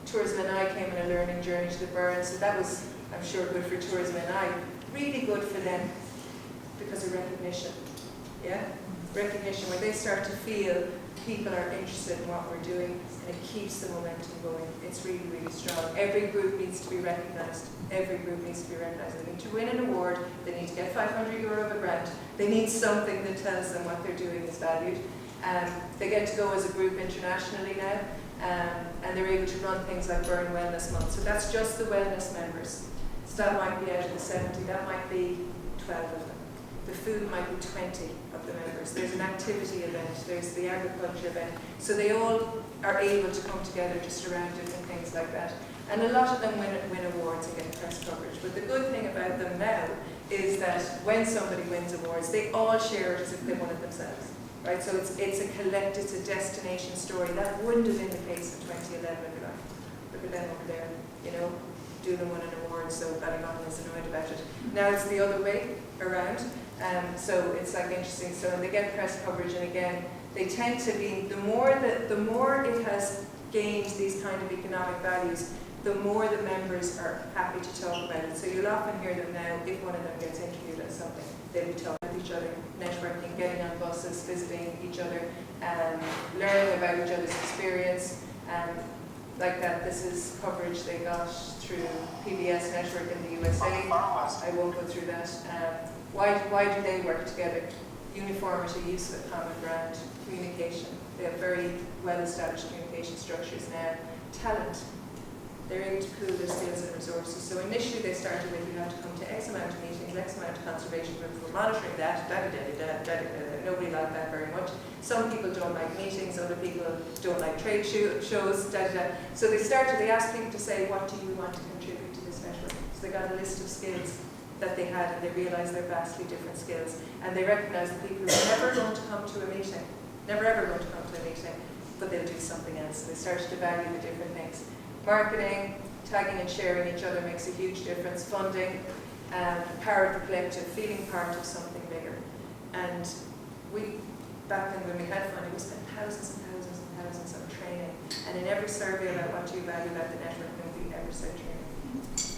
Tourism NI came on a learning journey to the Burren, so that was, I'm sure, good for Tourism NI. Really good for them because of recognition. Yeah? Recognition, where they start to feel people are interested in what we're doing, and it keeps the momentum going. It's really, really strong. Every group needs to be recognised. Every group needs to be recognised. They need to win an award. They need to get €500 of a grant. They need something that tells them what they're doing is valued. They get to go as a group internationally now, and they're able to run things like Burn Wellness Month. So that's just the wellness members. So that might be out of the 70, that might be 12 of them. The food might be 20 of the members. There's an activity event, there's the agriculture event. So they all are able to come together just around different things like that. And a lot of them win awards and get press coverage. But the good thing about them now is that when somebody wins awards, they all share it as if they won it themselves. Right? So it's a collect, it's a destination story. That wouldn't have been the case in 2011. Look at them over there, you know, Doolin won an award, so Ballymonaghan is annoyed about it. Now it's the other way around. So it's like interesting. So when they get press coverage, and again, they tend to be, the more it has gained these kind of economic values, the more the members are happy to talk about it. So you'll often hear them now, if one of them gets interviewed on something, they'll be talking with each other, networking, getting on buses, visiting each other, learning about each other's experience. Like that, this is coverage they got through PBS Network in the USA. I won't go through that. Why do they work together? Uniformity, use of a common brand, communication. They have very well-established communication structures now. Talent. They're able to pool their skills and resources. So initially they started with, you have to come to X amount of meetings, X amount of conservation groups, we're monitoring that, nobody liked that very much. Some people don't like meetings, other people don't like trade shows, So they asked people to say, what do you want to contribute to this network? So they got a list of skills that they had, and they realised they're vastly different skills. And they recognised that people who are never going to come to a meeting, never ever going to come to a meeting, but they'll do something else. So they started to value the different things. Marketing, tagging and sharing each other makes a huge difference. Funding, power of the collective, feeling part of something bigger. And we, back when we had funding, we spent thousands and thousands and thousands on training. And in every survey about what do you value about the network, nobody ever said training.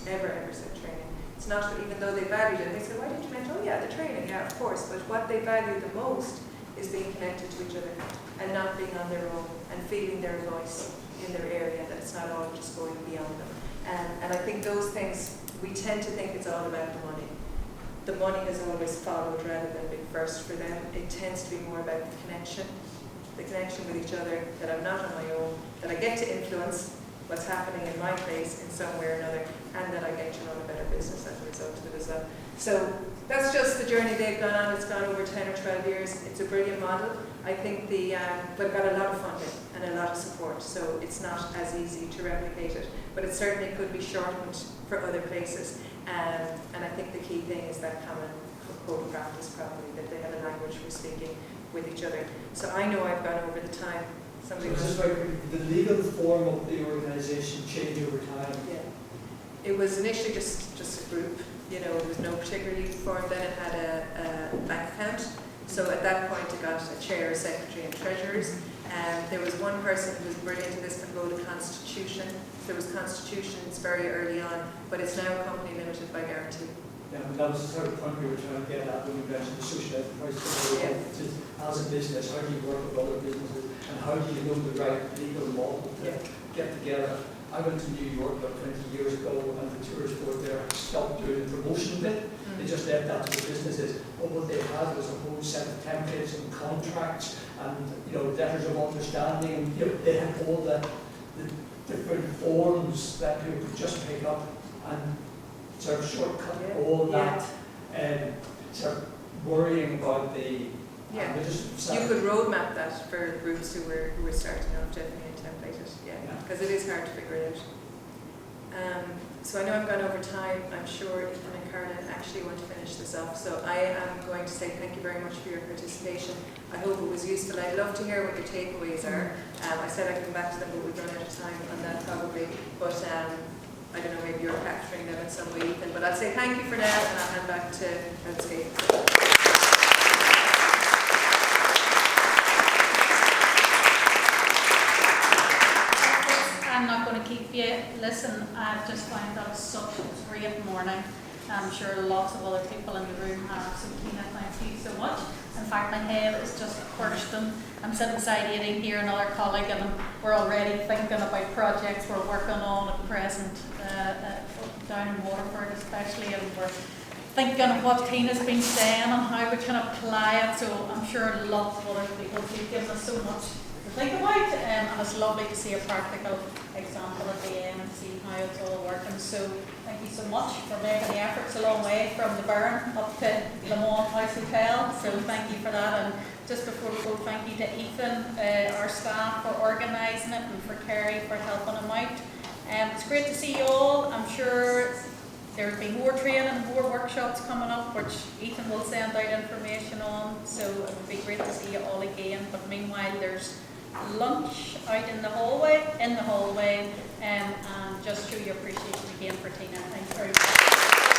Never ever said training. It's not that even though they valued it, they said, why did you mention, oh yeah, the training, yeah, of course. But what they value the most is being connected to each other and not being on their own and feeling their voice in their area, that it's not all just going beyond them. And I think those things, we tend to think it's all about the money. The money has always followed rather than been first for them. It tends to be more about the connection with each other, that I'm not on my own, that I get to influence what's happening in my place in some way or another, and that I get to run a better business as a result of it as well. So that's just the journey they've gone on. It's gone over 10 or 12 years. It's a brilliant model. I think they've got a lot of funding and a lot of support, so it's not as easy to replicate it, but it certainly could be shortened for other places. And I think the key thing is that common code of practice, probably, that they have a language for speaking with each other. So I know I've gone over the time. Somebody so this is like the legal form of the organisation changed over time. Yeah. It was initially just a group. You know, there was no particular legal form. Then it had a bank account. So at that point it got a chair, a secretary and treasurers. There was one person who was brilliant at this, could go to constitution. There was constitutions very early on, but it's now a company limited by guarantee. Yeah, that was the sort of point we were trying to get at when we mentioned the social enterprise. As a business, how do you work with other businesses, and how do you know the right legal model to get together? I went to New York about 20 years ago, and the tourist board there stopped doing the promotion bit. They just left that to the businesses. But what they had was a whole set of templates and contracts, and letters of understanding. And they had all the different forms that you could just pick up and sort of shortcut all that, and sort of worrying about the. Yeah, you could roadmap that for groups who were starting off, definitely, and template it, because it is hard to figure it out. So I know I've gone over time. I'm sure Ethan and Caroline actually want to finish this off. So I am going to say thank you very much for your participation. I hope it was useful. I'd love to hear what your takeaways are. I said I'd come back to them, but we've run out of time on that probably. But I don't know, maybe you're capturing them in some way, Ethan. But I'll say thank you for now, and I'll hand back to Outscape. I'm not going to keep keep you. Listen, I've just found that such a great morning. I'm sure lots of other people in the room have, so Tina, thank you so much. In fact, my head is just bursting. I'm sitting beside eating here, another colleague, and we're already thinking about projects we're working on at present, down in Waterford especially, and we're thinking of what Tina's been saying and how we can apply it. So I'm sure lots of other people have given us so much to think about, and it's lovely to see a practical example at the end and see how it's all working. So thank you so much for making the efforts a long way from the Burn up to Le Mans House Hotel. So thank you for that. And just before we go, thank you to Ethan, our staff, for organising it, and for Kerry for helping him out. It's great to see you all. I'm sure there'll be more training, more workshops coming up, which Ethan will send out information on. So it would be great to see you all again. But meanwhile, there's lunch out in the hallway, and just show your appreciation again for Tina. Thanks very much.